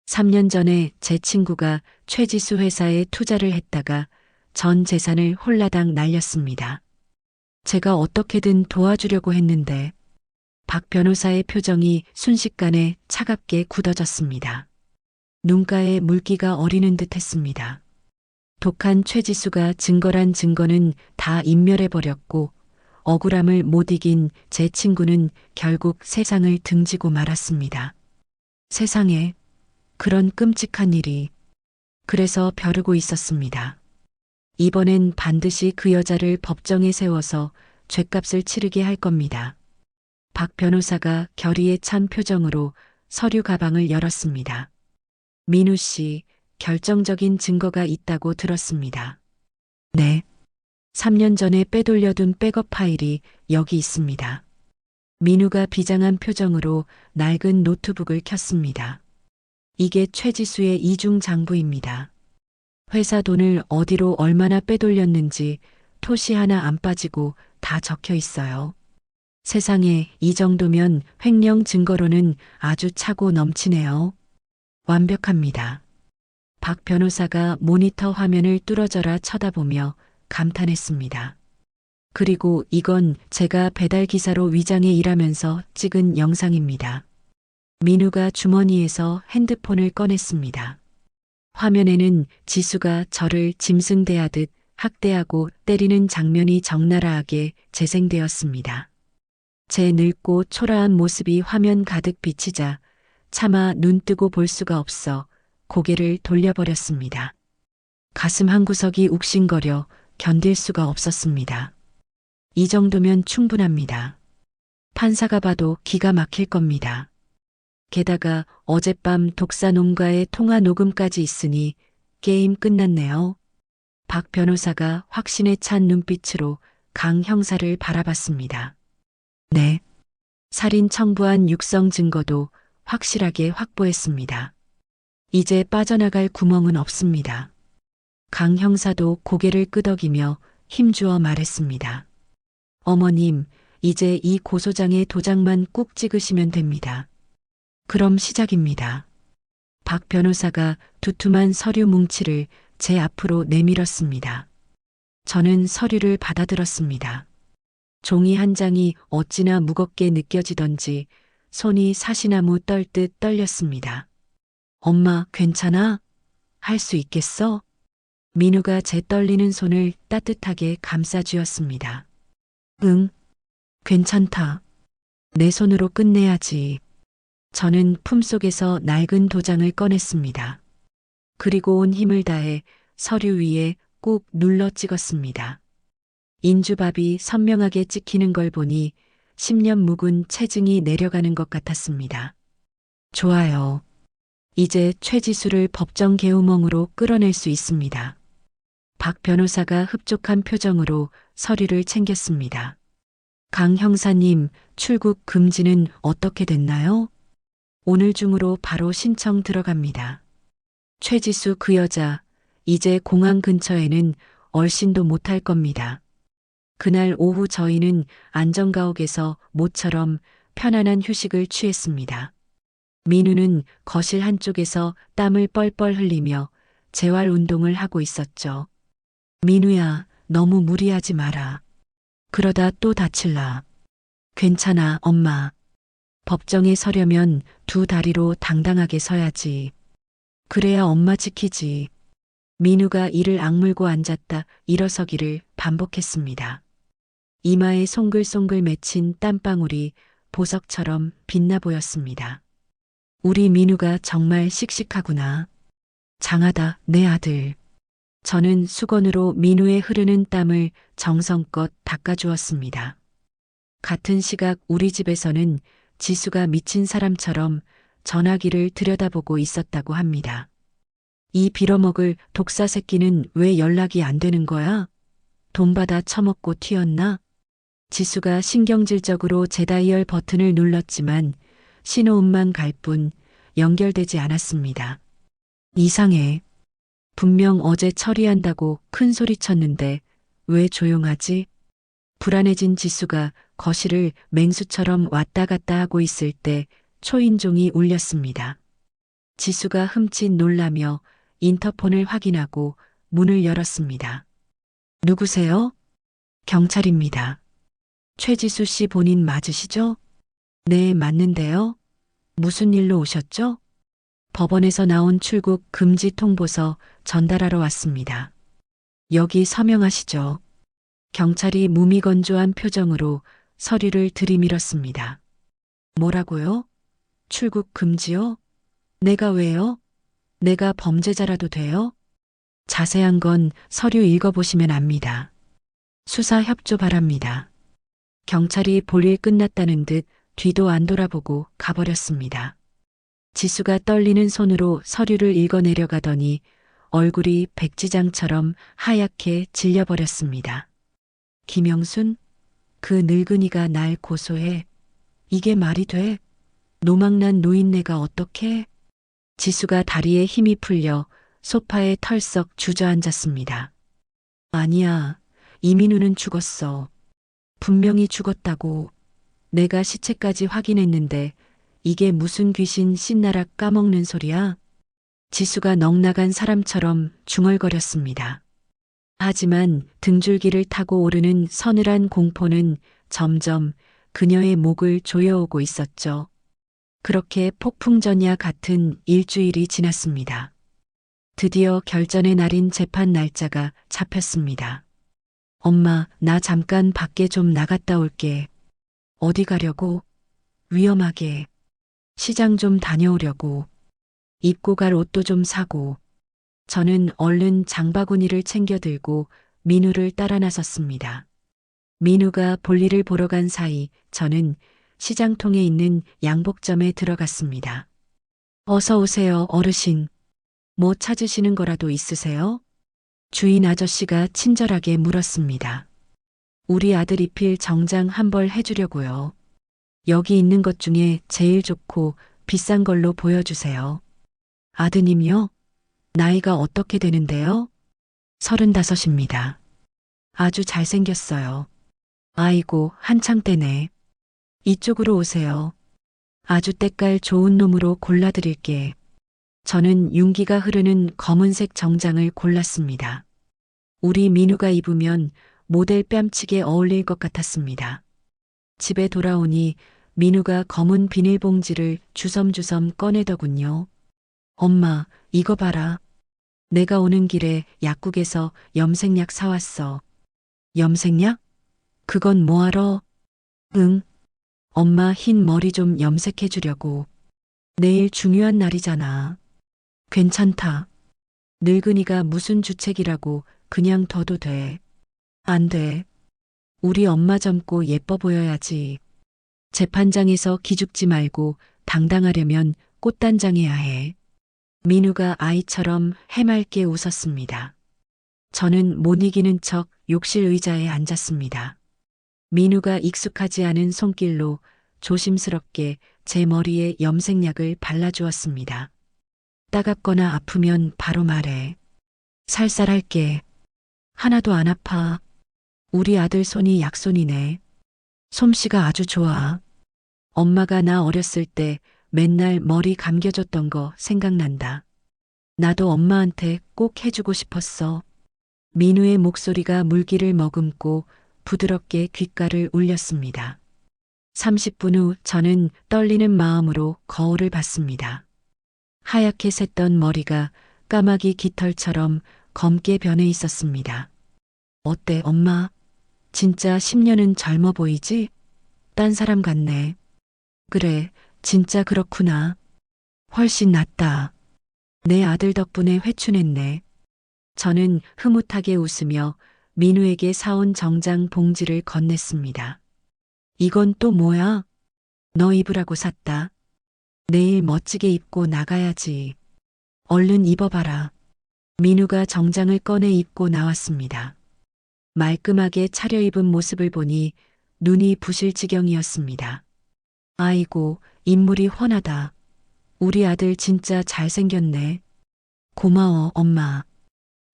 3년 전에 제 친구가 최지수 회사에 투자를 했다가 전 재산을 홀라당 날렸습니다. 제가 어떻게든 도와주려고 했는데 박 변호사의 표정이 순식간에 차갑게 굳어졌습니다. 눈가에 물기가 어리는 듯 했습니다. 독한 최지수가 증거란 증거는 다 인멸해버렸고 억울함을 못 이긴 제 친구는 결국 세상을 등지고 말았습니다. 세상에 그런 끔찍한 일이. 그래서 벼르고 있었습니다. 이번엔 반드시 그 여자를 법정에 세워서 죗값을 치르게 할 겁니다. 박 변호사가 결의에 찬 표정으로 서류 가방을 열었습니다. 민우 씨, 결정적인 증거가 있다고 들었습니다. 네. 3년 전에 빼돌려둔 백업 파일이 여기 있습니다. 민우가 비장한 표정으로 낡은 노트북을 켰습니다. 이게 최지수의 이중 장부입니다. 회사 돈을 어디로 얼마나 빼돌렸는지 토시 하나 안 빠지고 다 적혀 있어요. 세상에, 이 정도면 횡령 증거로는 아주 차고 넘치네요. 완벽합니다. 박 변호사가 모니터 화면을 뚫어져라 쳐다보며 감탄했습니다. 그리고 이건 제가 배달 기사로 위장해 일하면서 찍은 영상입니다. 민우가 주머니에서 핸드폰을 꺼냈습니다. 화면에는 지수가 저를 짐승대하듯 학대하고 때리는 장면이 적나라하게 재생되었습니다. 제 늙고 초라한 모습이 화면 가득 비치자 차마 눈 뜨고 볼 수가 없어 고개를 돌려버렸습니다. 가슴 한구석이 욱신거려 견딜 수가 없었습니다. 이 정도면 충분합니다. 판사가 봐도 기가 막힐 겁니다. 게다가 어젯밤 독사놈과의 통화 녹음까지 있으니 게임 끝났네요. 박 변호사가 확신에 찬 눈빛으로 강 형사를 바라봤습니다. 네. 살인 청부한 육성 증거도 확실하게 확보했습니다. 이제 빠져나갈 구멍은 없습니다. 강 형사도 고개를 끄덕이며 힘주어 말했습니다. 어머님, 이제 이 고소장에 도장만 꾹 찍으시면 됩니다. 그럼 시작입니다. 박 변호사가 두툼한 서류 뭉치를 제 앞으로 내밀었습니다. 저는 서류를 받아들었습니다. 종이 한 장이 어찌나 무겁게 느껴지던지 손이 사시나무 떨듯 떨렸습니다. 엄마, 괜찮아? 할 수 있겠어? 민우가 제 떨리는 손을 따뜻하게 감싸주었습니다. 응, 괜찮다. 내 손으로 끝내야지. 저는 품속에서 낡은 도장을 꺼냈습니다. 그리고 온 힘을 다해 서류 위에 꾹 눌러 찍었습니다. 인주밥이 선명하게 찍히는 걸 보니 10년 묵은 체증이 내려가는 것 같았습니다. 좋아요. 이제 최지수를 법정 계우멍으로 끌어낼 수 있습니다. 박 변호사가 흡족한 표정으로 서류를 챙겼습니다. 강 형사님, 출국 금지는 어떻게 됐나요? 오늘 중으로 바로 신청 들어갑니다. 최지수 그 여자, 이제 공항 근처에는 얼씬도 못할 겁니다. 그날 오후 저희는 안전가옥에서 모처럼 편안한 휴식을 취했습니다. 민우는 거실 한쪽에서 땀을 뻘뻘 흘리며 재활 운동을 하고 있었죠. 민우야, 너무 무리하지 마라. 그러다 또 다칠라. 괜찮아, 엄마. 법정에 서려면 두 다리로 당당하게 서야지. 그래야 엄마 지키지. 민우가 이를 악물고 앉았다 일어서기를 반복했습니다. 이마에 송글송글 맺힌 땀방울이 보석처럼 빛나 보였습니다. 우리 민우가 정말 씩씩하구나. 장하다, 내 아들. 저는 수건으로 민우의 흐르는 땀을 정성껏 닦아주었습니다. 같은 시각 우리 집에서는 지수가 미친 사람처럼 전화기를 들여다보고 있었다고 합니다. 이 빌어먹을 독사 새끼는 왜 연락이 안 되는 거야? 돈 받아 처먹고 튀었나? 지수가 신경질적으로 재다이얼 버튼을 눌렀지만 신호음만 갈 뿐 연결되지 않았습니다. 이상해. 분명 어제 처리한다고 큰 소리 쳤는데 왜 조용하지? 불안해진 지수가 거실을 맹수처럼 왔다 갔다 하고 있을 때 초인종이 울렸습니다. 지수가 흠칫 놀라며 인터폰을 확인하고 문을 열었습니다. 누구세요? 경찰입니다. 최지수 씨 본인 맞으시죠? 네, 맞는데요. 무슨 일로 오셨죠? 법원에서 나온 출국 금지 통보서 전달하러 왔습니다. 여기 서명하시죠. 경찰이 무미건조한 표정으로 서류를 들이밀었습니다. 뭐라고요? 출국 금지요? 내가 왜요? 내가 범죄자라도 돼요? 자세한 건 서류 읽어보시면 압니다. 수사 협조 바랍니다. 경찰이 볼일 끝났다는 듯 뒤도 안 돌아보고 가버렸습니다. 지수가 떨리는 손으로 서류를 읽어내려가더니 얼굴이 백지장처럼 하얗게 질려버렸습니다. 김영순? 그 늙은이가 날 고소해. 이게 말이 돼? 노망난 노인네가 어떻게? 지수가 다리에 힘이 풀려 소파에 털썩 주저앉았습니다. 아니야, 이민우는 죽었어. 분명히 죽었다고. 내가 시체까지 확인했는데 이게 무슨 귀신 신나락 까먹는 소리야? 지수가 넋나간 사람처럼 중얼거렸습니다. 하지만 등줄기를 타고 오르는 서늘한 공포는 점점 그녀의 목을 조여오고 있었죠. 그렇게 폭풍전야 같은 일주일이 지났습니다. 드디어 결전의 날인 재판 날짜가 잡혔습니다. 엄마, 나 잠깐 밖에 좀 나갔다 올게. 어디 가려고? 위험하게. 시장 좀 다녀오려고. 입고 갈 옷도 좀 사고. 저는 얼른 장바구니를 챙겨 들고 민우를 따라 나섰습니다. 민우가 볼일을 보러 간 사이 저는 시장통에 있는 양복점에 들어갔습니다. 어서 오세요, 어르신. 뭐 찾으시는 거라도 있으세요? 주인 아저씨가 친절하게 물었습니다. 우리 아들 입힐 정장 한 벌 해주려고요. 여기 있는 것 중에 제일 좋고 비싼 걸로 보여주세요. 아드님이요? 나이가 어떻게 되는데요? 35입니다. 아주 잘생겼어요. 아이고, 한창 때네. 이쪽으로 오세요. 아주 때깔 좋은 놈으로 골라드릴게. 저는 윤기가 흐르는 검은색 정장을 골랐습니다. 우리 민우가 입으면 모델 뺨치게 어울릴 것 같았습니다. 집에 돌아오니 민우가 검은 비닐봉지를 주섬주섬 꺼내더군요. 엄마, 이거 봐라. 내가 오는 길에 약국에서 염색약 사왔어. 염색약? 그건 뭐하러? 응. 엄마 흰 머리 좀 염색해 주려고. 내일 중요한 날이잖아. 괜찮다. 늙은이가 무슨 주책이라고 그냥 둬도 돼. 안 돼. 우리 엄마 젊고 예뻐 보여야지. 재판장에서 기죽지 말고 당당하려면 꽃단장해야 해. 민우가 아이처럼 해맑게 웃었습니다. 저는 못 이기는 척 욕실 의자에 앉았습니다. 민우가 익숙하지 않은 손길로 조심스럽게 제 머리에 염색약을 발라주었습니다. 따갑거나 아프면 바로 말해. 살살 할게. 하나도 안 아파. 우리 아들 손이 약손이네. 솜씨가 아주 좋아. 엄마가 나 어렸을 때 맨날 머리 감겨줬던 거 생각난다. 나도 엄마한테 꼭 해주고 싶었어. 민우의 목소리가 물기를 머금고 부드럽게 귓가를 울렸습니다. 30분 후 저는 떨리는 마음으로 거울을 봤습니다. 하얗게 샜던 머리가 까마귀 깃털처럼 검게 변해 있었습니다. 어때, 엄마? 진짜 10년은 젊어 보이지? 딴 사람 같네. 그래, 진짜 그렇구나. 훨씬 낫다. 내 아들 덕분에 회춘했네. 저는 흐뭇하게 웃으며 민우에게 사온 정장 봉지를 건넸습니다. 이건 또 뭐야? 너 입으라고 샀다. 내일 멋지게 입고 나가야지. 얼른 입어봐라. 민우가 정장을 꺼내 입고 나왔습니다. 말끔하게 차려입은 모습을 보니 눈이 부실 지경이었습니다. 아이고, 인물이 훤하다. 우리 아들 진짜 잘생겼네. 고마워, 엄마.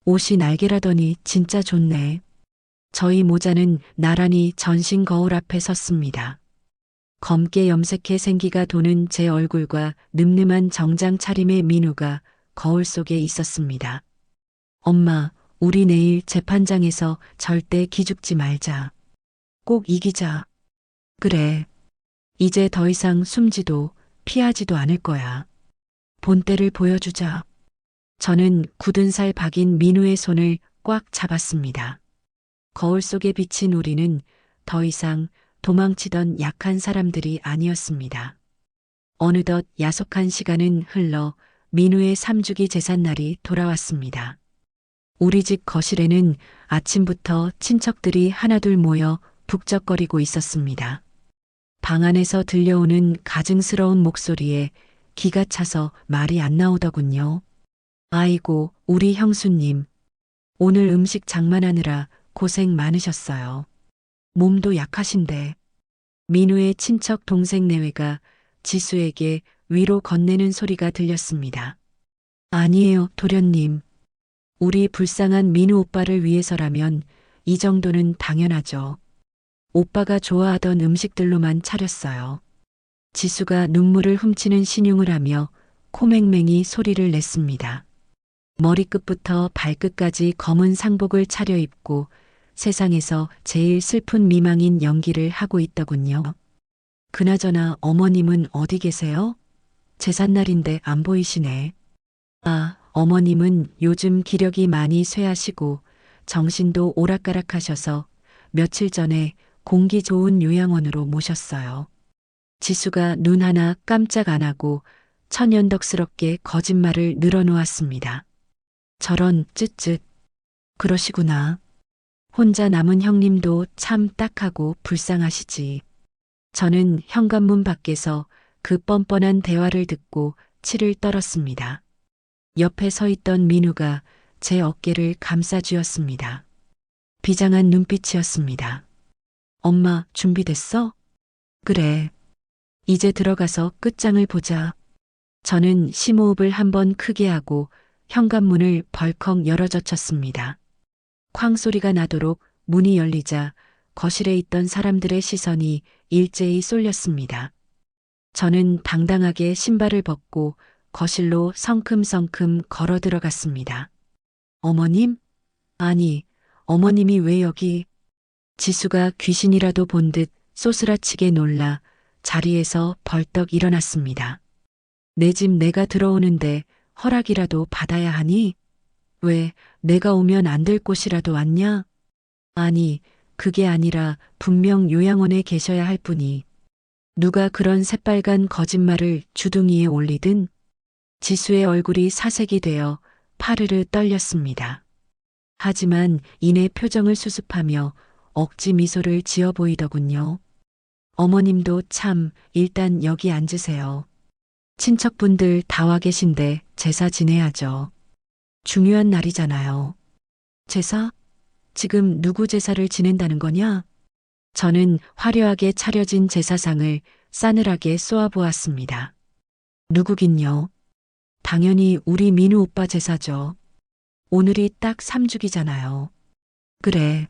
옷이 날개라더니 진짜 좋네. 저희 모자는 나란히 전신 거울 앞에 섰습니다. 검게 염색해 생기가 도는 제 얼굴과 늠름한 정장 차림의 민우가 거울 속에 있었습니다. 엄마, 우리 내일 재판장에서 절대 기죽지 말자. 꼭 이기자. 그래. 이제 더 이상 숨지도 피하지도 않을 거야. 본때를 보여주자. 저는 굳은 살 박인 민우의 손을 꽉 잡았습니다. 거울 속에 비친 우리는 더 이상 도망치던 약한 사람들이 아니었습니다. 어느덧 야속한 시간은 흘러 민우의 3주기 제삿날이 돌아왔습니다. 우리 집 거실에는 아침부터 친척들이 하나둘 모여 북적거리고 있었습니다. 방 안에서 들려오는 가증스러운 목소리에 기가 차서 말이 안 나오더군요. 아이고, 우리 형수님. 오늘 음식 장만하느라 고생 많으셨어요. 몸도 약하신데. 민우의 친척 동생 내외가 지수에게 위로 건네는 소리가 들렸습니다. 아니에요, 도련님. 우리 불쌍한 민우 오빠를 위해서라면 이 정도는 당연하죠. 오빠가 좋아하던 음식들로만 차렸어요. 지수가 눈물을 훔치는 신용을 하며 코맹맹이 소리를 냈습니다. 머리끝부터 발끝까지 검은 상복을 차려입고 세상에서 제일 슬픈 미망인 연기를 하고 있더군요. 그나저나 어머님은 어디 계세요? 제삿날인데 안 보이시네. 아, 어머님은 요즘 기력이 많이 쇠하시고 정신도 오락가락하셔서 며칠 전에 공기 좋은 요양원으로 모셨어요. 지수가 눈 하나 깜짝 안 하고 천연덕스럽게 거짓말을 늘어놓았습니다. 저런 쯧쯧. 그러시구나. 혼자 남은 형님도 참 딱하고 불쌍하시지. 저는 현관문 밖에서 그 뻔뻔한 대화를 듣고 치를 떨었습니다. 옆에 서 있던 민우가 제 어깨를 감싸쥐었습니다. 비장한 눈빛이었습니다. 엄마, 준비됐어? 그래. 이제 들어가서 끝장을 보자. 저는 심호흡을 한번 크게 하고 현관문을 벌컥 열어젖혔습니다. 쾅 소리가 나도록 문이 열리자 거실에 있던 사람들의 시선이 일제히 쏠렸습니다. 저는 당당하게 신발을 벗고 거실로 성큼성큼 걸어 들어갔습니다. 어머님? 아니, 어머님이 왜 여기? 지수가 귀신이라도 본 듯 쏘스라치게 놀라 자리에서 벌떡 일어났습니다. 내 집 내가 들어오는데 허락이라도 받아야 하니? 왜 내가 오면 안 될 곳이라도 왔냐? 아니, 그게 아니라 분명 요양원에 계셔야 할 분이. 누가 그런 새빨간 거짓말을 주둥이에 올리든? 지수의 얼굴이 사색이 되어 파르르 떨렸습니다. 하지만 이내 표정을 수습하며 억지 미소를 지어 보이더군요. 어머님도 참, 일단 여기 앉으세요. 친척분들 다 와 계신데 제사 지내야죠. 중요한 날이잖아요. 제사? 지금 누구 제사를 지낸다는 거냐? 저는 화려하게 차려진 제사상을 싸늘하게 쏘아보았습니다. 누구긴요. 당연히 우리 민우 오빠 제사죠. 오늘이 딱 3주기잖아요. 그래.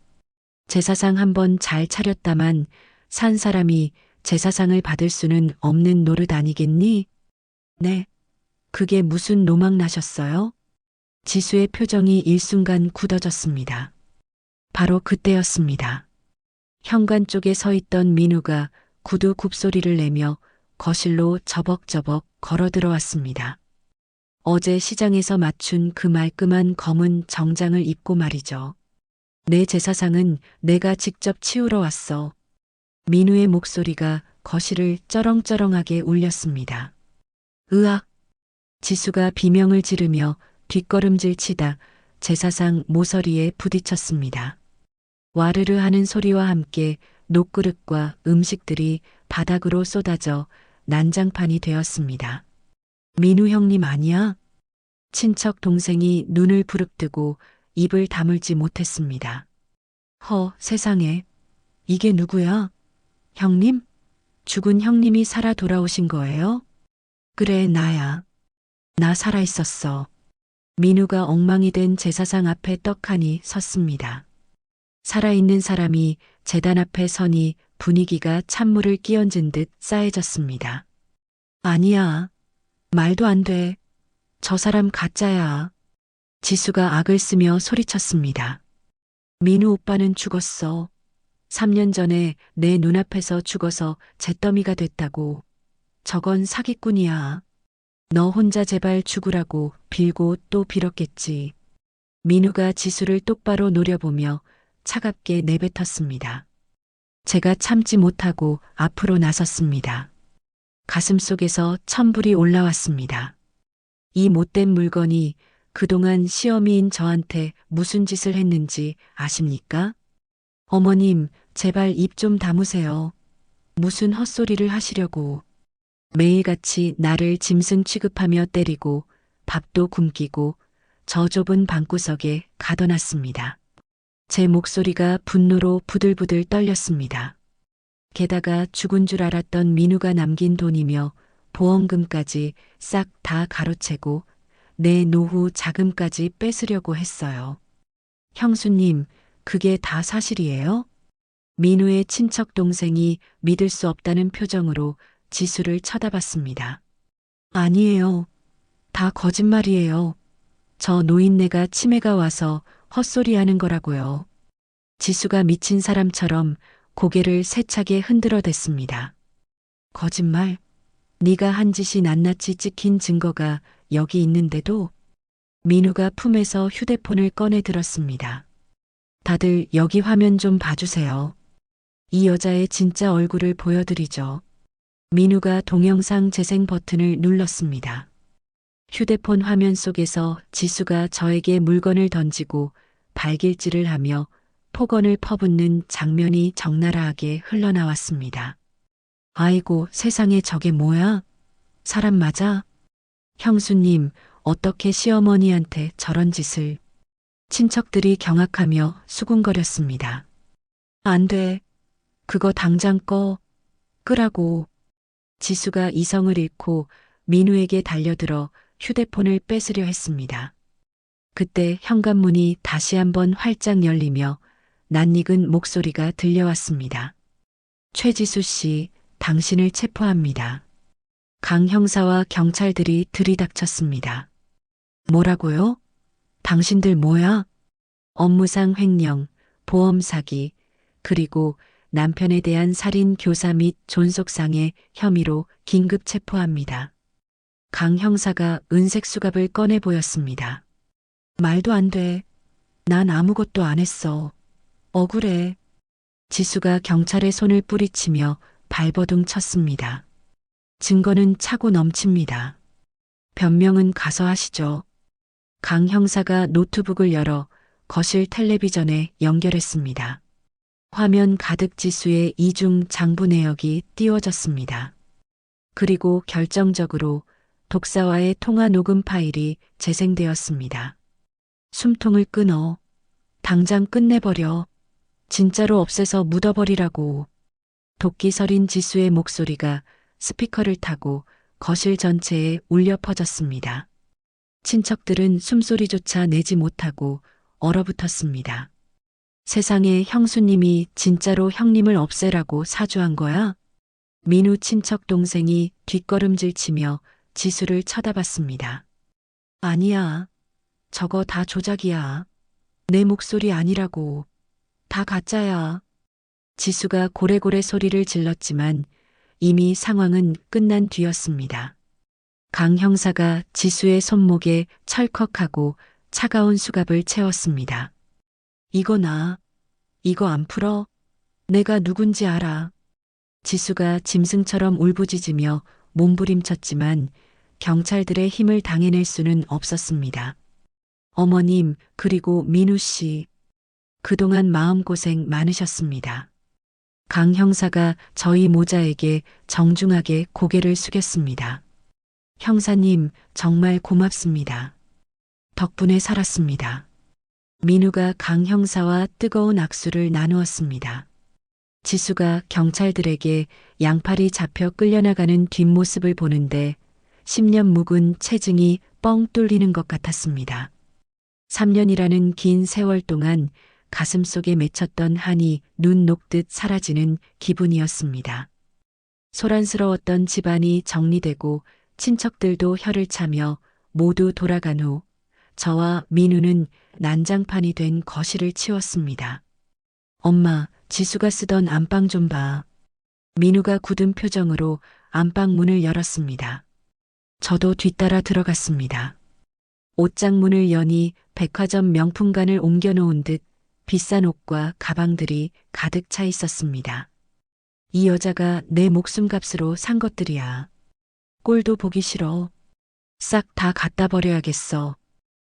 제사상 한번 잘 차렸다만 산 사람이 제사상을 받을 수는 없는 노릇 아니겠니? 네. 그게 무슨 노망 나셨어요? 지수의 표정이 일순간 굳어졌습니다. 바로 그때였습니다. 현관 쪽에 서 있던 민우가 구두 굽소리를 내며 거실로 저벅저벅 걸어 들어왔습니다. 어제 시장에서 맞춘 그 말끔한 검은 정장을 입고 말이죠. 내 제사상은 내가 직접 치우러 왔어. 민우의 목소리가 거실을 쩌렁쩌렁하게 울렸습니다. 으악! 지수가 비명을 지르며 뒷걸음질 치다 제사상 모서리에 부딪혔습니다. 와르르 하는 소리와 함께 녹그릇과 음식들이 바닥으로 쏟아져 난장판이 되었습니다. 민우 형님 아니야? 친척 동생이 눈을 부릅뜨고 입을 다물지 못했습니다. 세상에. 이게 누구야? 형님? 죽은 형님이 살아 돌아오신 거예요? 그래, 나야. 나 살아 있었어. 민우가 엉망이 된 제사상 앞에 떡하니 섰습니다. 살아있는 사람이 제단 앞에 서니 분위기가 찬물을 끼얹은 듯 싸해졌습니다. 아니야. 말도 안 돼. 저 사람 가짜야. 지수가 악을 쓰며 소리쳤습니다. 민우 오빠는 죽었어. 3년 전에 내 눈앞에서 죽어서 잿더미가 됐다고. 저건 사기꾼이야. 너 혼자 제발 죽으라고 빌고 또 빌었겠지. 민우가 지수를 똑바로 노려보며 차갑게 내뱉었습니다. 제가 참지 못하고 앞으로 나섰습니다. 가슴속에서 천불이 올라왔습니다. 이 못된 물건이 그동안 시어미인 저한테 무슨 짓을 했는지 아십니까? 어머님, 제발 입 좀 다무세요. 무슨 헛소리를 하시려고. 매일같이 나를 짐승 취급하며 때리고 밥도 굶기고 저 좁은 방구석에 가둬놨습니다. 제 목소리가 분노로 부들부들 떨렸습니다. 게다가 죽은 줄 알았던 민우가 남긴 돈이며 보험금까지 싹 다 가로채고 내 노후 자금까지 뺏으려고 했어요. 형수님, 그게 다 사실이에요? 민우의 친척 동생이 믿을 수 없다는 표정으로 지수를 쳐다봤습니다. 아니에요. 다 거짓말이에요. 저 노인네가 치매가 와서 헛소리하는 거라고요. 지수가 미친 사람처럼 고개를 세차게 흔들어댔습니다. 거짓말? 네가 한 짓이 낱낱이 찍힌 증거가 여기 있는데도. 민우가 품에서 휴대폰을 꺼내 들었습니다. 다들 여기 화면 좀 봐주세요. 이 여자의 진짜 얼굴을 보여드리죠. 민우가 동영상 재생 버튼을 눌렀습니다. 휴대폰 화면 속에서 지수가 저에게 물건을 던지고 발길질을 하며 폭언을 퍼붓는 장면이 적나라하게 흘러나왔습니다. 아이고, 세상에 저게 뭐야? 사람 맞아? 형수님, 어떻게 시어머니한테 저런 짓을. 친척들이 경악하며 수군거렸습니다. 안 돼. 그거 당장 끄라고. 지수가 이성을 잃고 민우에게 달려들어 휴대폰을 뺏으려 했습니다. 그때 현관문이 다시 한번 활짝 열리며 낯익은 목소리가 들려왔습니다. 최지수 씨, 당신을 체포합니다. 강 형사와 경찰들이 들이닥쳤습니다. 뭐라고요? 당신들 뭐야? 업무상 횡령, 보험 사기, 그리고 남편에 대한 살인 교사 및 존속상해 혐의로 긴급 체포합니다. 강 형사가 은색 수갑을 꺼내 보였습니다. 말도 안 돼. 난 아무것도 안 했어. 억울해. 지수가 경찰의 손을 뿌리치며 발버둥 쳤습니다. 증거는 차고 넘칩니다. 변명은 가서 하시죠. 강 형사가 노트북을 열어 거실 텔레비전에 연결했습니다. 화면 가득 지수의 이중 장부 내역이 띄워졌습니다. 그리고 결정적으로 독사와의 통화 녹음 파일이 재생되었습니다. 숨통을 끊어. 당장 끝내버려. 진짜로 없애서 묻어버리라고. 도끼 서린 지수의 목소리가 스피커를 타고 거실 전체에 울려 퍼졌습니다. 친척들은 숨소리조차 내지 못하고 얼어붙었습니다. 세상에, 형수님이 진짜로 형님을 없애라고 사주한 거야? 민우 친척 동생이 뒷걸음질 치며 지수를 쳐다봤습니다. 아니야. 저거 다 조작이야. 내 목소리 아니라고. 다 가짜야. 지수가 고래고래 소리를 질렀지만 이미 상황은 끝난 뒤였습니다. 강 형사가 지수의 손목에 철컥하고 차가운 수갑을 채웠습니다. 이거 이거 안 풀어? 내가 누군지 알아. 지수가 짐승처럼 울부짖으며 몸부림쳤지만 경찰들의 힘을 당해낼 수는 없었습니다. 어머님, 그리고 민우 씨. 그동안 마음고생 많으셨습니다. 강 형사가 저희 모자에게 정중하게 고개를 숙였습니다. 형사님, 정말 고맙습니다. 덕분에 살았습니다. 민우가 강 형사와 뜨거운 악수를 나누었습니다. 지수가 경찰들에게 양팔이 잡혀 끌려나가는 뒷모습을 보는데 10년 묵은 체증이 뻥 뚫리는 것 같았습니다. 3년이라는 긴 세월 동안 가슴 속에 맺혔던 한이 눈 녹듯 사라지는 기분이었습니다. 소란스러웠던 집안이 정리되고 친척들도 혀를 차며 모두 돌아간 후 저와 민우는 난장판이 된 거실을 치웠습니다. 엄마, 지수가 쓰던 안방 좀 봐. 민우가 굳은 표정으로 안방 문을 열었습니다. 저도 뒤따라 들어갔습니다. 옷장 문을 여니 백화점 명품관을 옮겨놓은 듯 비싼 옷과 가방들이 가득 차 있었습니다. 이 여자가 내 목숨값으로 산 것들이야. 꼴도 보기 싫어. 싹 다 갖다 버려야겠어.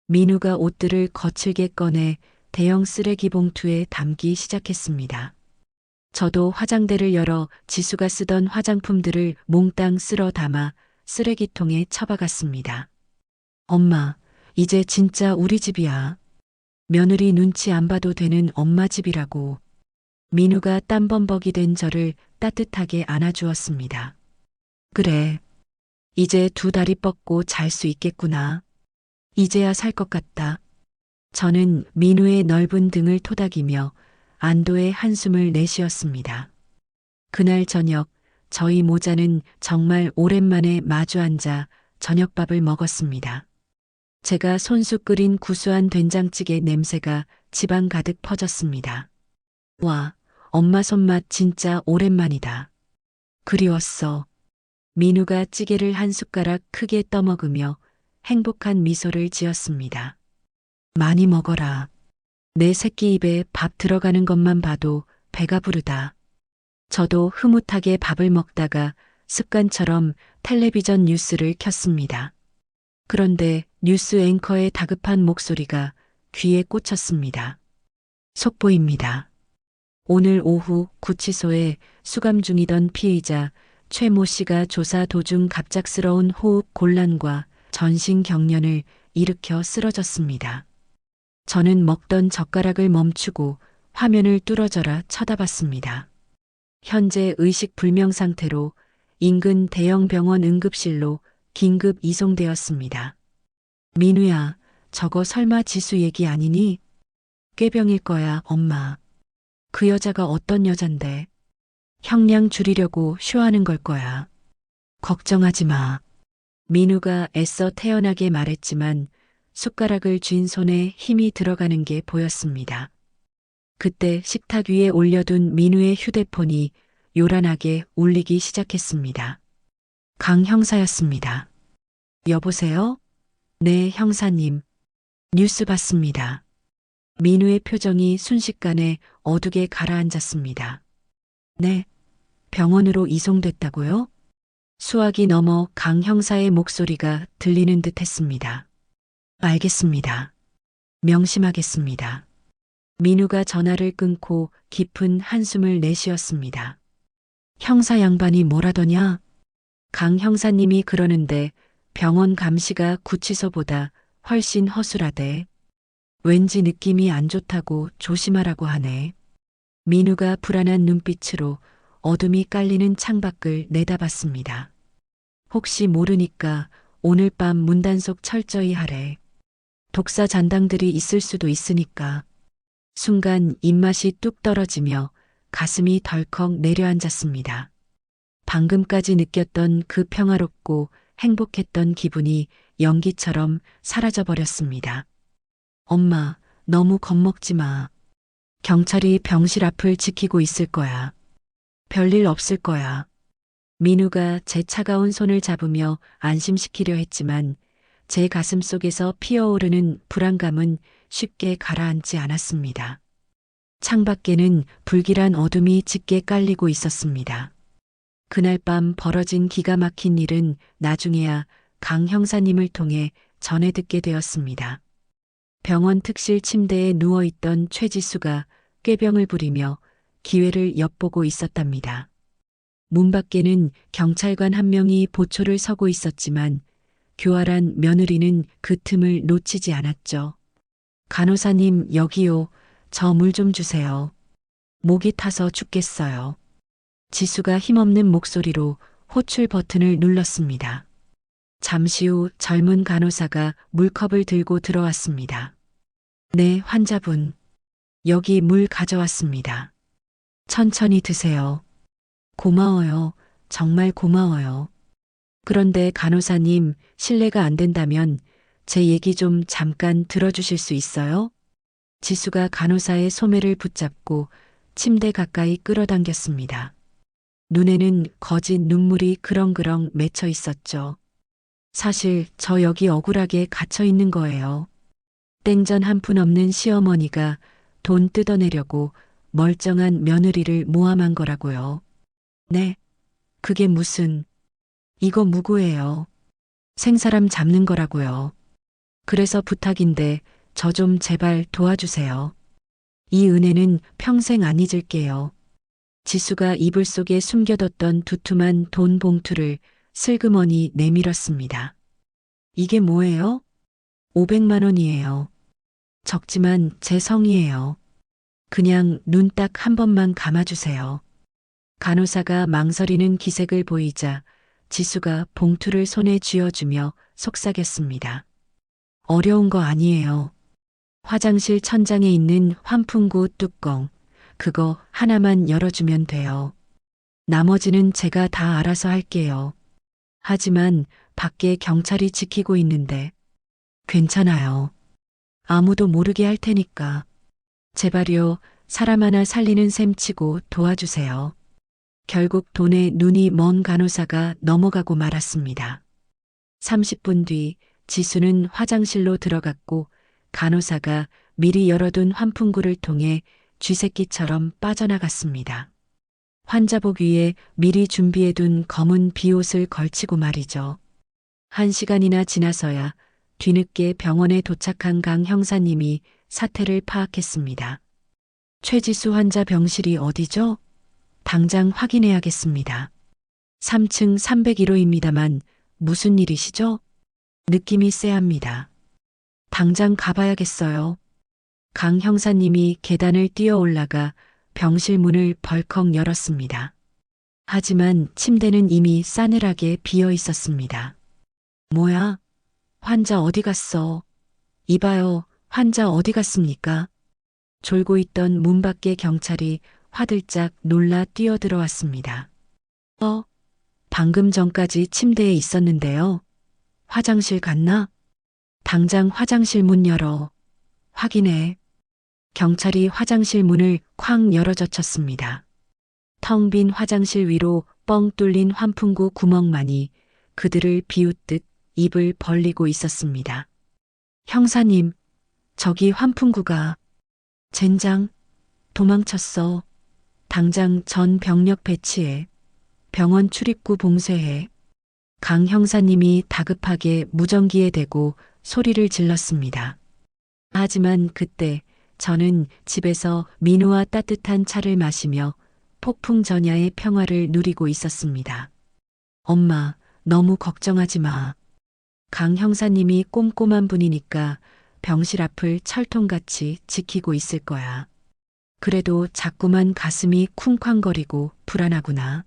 민우가 옷들을 거칠게 꺼내 대형 쓰레기 봉투에 담기 시작했습니다. 저도 화장대를 열어 지수가 쓰던 화장품들을 몽땅 쓸어 담아 쓰레기통에 처박았습니다. 엄마, 이제 진짜 우리 집이야. 며느리 눈치 안 봐도 되는 엄마 집이라고. 민우가 땀범벅이 된 저를 따뜻하게 안아주었습니다. 그래. 이제 두 다리 뻗고 잘 수 있겠구나. 이제야 살 것 같다. 저는 민우의 넓은 등을 토닥이며 안도의 한숨을 내쉬었습니다. 그날 저녁 저희 모자는 정말 오랜만에 마주 앉아 저녁밥을 먹었습니다. 제가 손수 끓인 구수한 된장찌개 냄새가 집안 가득 퍼졌습니다. 와, 엄마 손맛 진짜 오랜만이다. 그리웠어. 민우가 찌개를 한 숟가락 크게 떠먹으며 행복한 미소를 지었습니다. 많이 먹어라. 내 새끼 입에 밥 들어가는 것만 봐도 배가 부르다. 저도 흐뭇하게 밥을 먹다가 습관처럼 텔레비전 뉴스를 켰습니다. 그런데 뉴스 앵커의 다급한 목소리가 귀에 꽂혔습니다. 속보입니다. 오늘 오후 구치소에 수감 중이던 피의자 최모 씨가 조사 도중 갑작스러운 호흡 곤란과 전신 경련을 일으켜 쓰러졌습니다. 저는 먹던 젓가락을 멈추고 화면을 뚫어져라 쳐다봤습니다. 현재 의식 불명 상태로 인근 대형 병원 응급실로 긴급 이송되었습니다. 민우야, 저거 설마 지수 얘기 아니니? 꾀병일 거야, 엄마. 그 여자가 어떤 여잔데? 형량 줄이려고 쇼하는 걸 거야. 걱정하지 마. 민우가 애써 태연하게 말했지만 숟가락을 쥔 손에 힘이 들어가는 게 보였습니다. 그때 식탁 위에 올려둔 민우의 휴대폰이 요란하게 울리기 시작했습니다. 강 형사였습니다. 여보세요? 네, 형사님. 뉴스 봤습니다. 민우의 표정이 순식간에 어두게 가라앉았습니다. 네, 병원으로 이송됐다고요? 수화기 넘어 강 형사의 목소리가 들리는 듯 했습니다. 알겠습니다. 명심하겠습니다. 민우가 전화를 끊고 깊은 한숨을 내쉬었습니다. 형사 양반이 뭐라더냐? 강 형사님이 그러는데 병원 감시가 구치소보다 훨씬 허술하대. 왠지 느낌이 안 좋다고 조심하라고 하네. 민우가 불안한 눈빛으로 어둠이 깔리는 창밖을 내다봤습니다. 혹시 모르니까 오늘 밤 문단속 철저히 하래. 독사 잔당들이 있을 수도 있으니까. 순간 입맛이 뚝 떨어지며 가슴이 덜컥 내려앉았습니다. 방금까지 느꼈던 그 평화롭고 행복했던 기분이 연기처럼 사라져버렸습니다. 엄마, 너무 겁먹지 마. 경찰이 병실 앞을 지키고 있을 거야. 별일 없을 거야. 민우가 제 차가운 손을 잡으며 안심시키려 했지만 제 가슴 속에서 피어오르는 불안감은 쉽게 가라앉지 않았습니다. 창밖에는 불길한 어둠이 짙게 깔리고 있었습니다. 그날 밤 벌어진 기가 막힌 일은 나중에야 강 형사님을 통해 전해 듣게 되었습니다. 병원 특실 침대에 누워있던 최지수가 꾀병을 부리며 기회를 엿보고 있었답니다. 문 밖에는 경찰관 한 명이 보초를 서고 있었지만 교활한 며느리는 그 틈을 놓치지 않았죠. 간호사님, 여기요. 저 물 좀 주세요. 목이 타서 죽겠어요. 지수가 힘없는 목소리로 호출 버튼을 눌렀습니다. 잠시 후 젊은 간호사가 물컵을 들고 들어왔습니다. 네, 환자분. 여기 물 가져왔습니다. 천천히 드세요. 고마워요. 정말 고마워요. 그런데 간호사님, 실례가 안 된다면 제 얘기 좀 잠깐 들어주실 수 있어요? 지수가 간호사의 소매를 붙잡고 침대 가까이 끌어당겼습니다. 눈에는 거짓 눈물이 그렁그렁 맺혀 있었죠. 사실 저 여기 억울하게 갇혀 있는 거예요. 땡전 한 푼 없는 시어머니가 돈 뜯어내려고 멀쩡한 며느리를 모함한 거라고요. 네, 그게 무슨, 이거 무고예요. 생사람 잡는 거라고요. 그래서 부탁인데 저 좀 제발 도와주세요. 이 은혜는 평생 안 잊을게요. 지수가 이불 속에 숨겨뒀던 두툼한 돈 봉투를 슬그머니 내밀었습니다. 이게 뭐예요? 500만 원이에요. 적지만 제 성의예요. 그냥 눈 딱 한 번만 감아주세요. 간호사가 망설이는 기색을 보이자 지수가 봉투를 손에 쥐어주며 속삭였습니다. 어려운 거 아니에요. 화장실 천장에 있는 환풍구 뚜껑, 그거 하나만 열어주면 돼요. 나머지는 제가 다 알아서 할게요. 하지만 밖에 경찰이 지키고 있는데. 괜찮아요. 아무도 모르게 할 테니까. 제발요, 사람 하나 살리는 셈 치고 도와주세요. 결국 돈에 눈이 먼 간호사가 넘어가고 말았습니다. 30분 뒤 지수는 화장실로 들어갔고 간호사가 미리 열어둔 환풍구를 통해 쥐새끼처럼 빠져나갔습니다. 환자복 위에 미리 준비해둔 검은 비옷을 걸치고 말이죠. 1시간이나 지나서야 뒤늦게 병원에 도착한 강 형사님이 사태를 파악했습니다. 최지수 환자 병실이 어디죠? 당장 확인해야겠습니다. 3층 301호입니다만 무슨 일이시죠? 느낌이 쎄합니다. 당장 가봐야겠어요. 강 형사님이 계단을 뛰어 올라가 병실 문을 벌컥 열었습니다. 하지만 침대는 이미 싸늘하게 비어 있었습니다. 뭐야? 환자 어디 갔어? 이봐요, 환자 어디 갔습니까? 졸고 있던 문 밖에 경찰이 화들짝 놀라 뛰어들어왔습니다. 방금 전까지 침대에 있었는데요. 화장실 갔나? 당장 화장실 문 열어. 확인해. 경찰이 화장실 문을 쾅 열어젖혔습니다. 텅 빈 화장실 위로 뻥 뚫린 환풍구 구멍만이 그들을 비웃듯 입을 벌리고 있었습니다. 형사님, 저기 환풍구가. 젠장, 도망쳤어. 당장 전 병력 배치해. 병원 출입구 봉쇄해. 강 형사님이 다급하게 무전기에 대고 소리를 질렀습니다. 하지만 그때 저는 집에서 민우와 따뜻한 차를 마시며 폭풍전야의 평화를 누리고 있었습니다. 엄마, 너무 걱정하지 마. 강 형사님이 꼼꼼한 분이니까 병실 앞을 철통같이 지키고 있을 거야. 그래도 자꾸만 가슴이 쿵쾅거리고 불안하구나.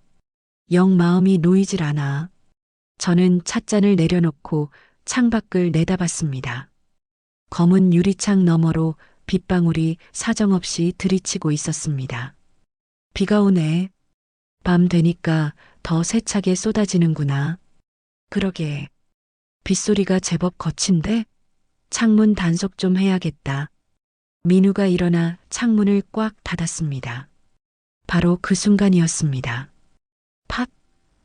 영 마음이 놓이질 않아. 저는 찻잔을 내려놓고 창밖을 내다봤습니다. 검은 유리창 너머로 빗방울이 사정없이 들이치고 있었습니다. 비가 오네. 밤 되니까 더 세차게 쏟아지는구나. 그러게. 빗소리가 제법 거친데? 창문 단속 좀 해야겠다. 민우가 일어나 창문을 꽉 닫았습니다. 바로 그 순간이었습니다. 팍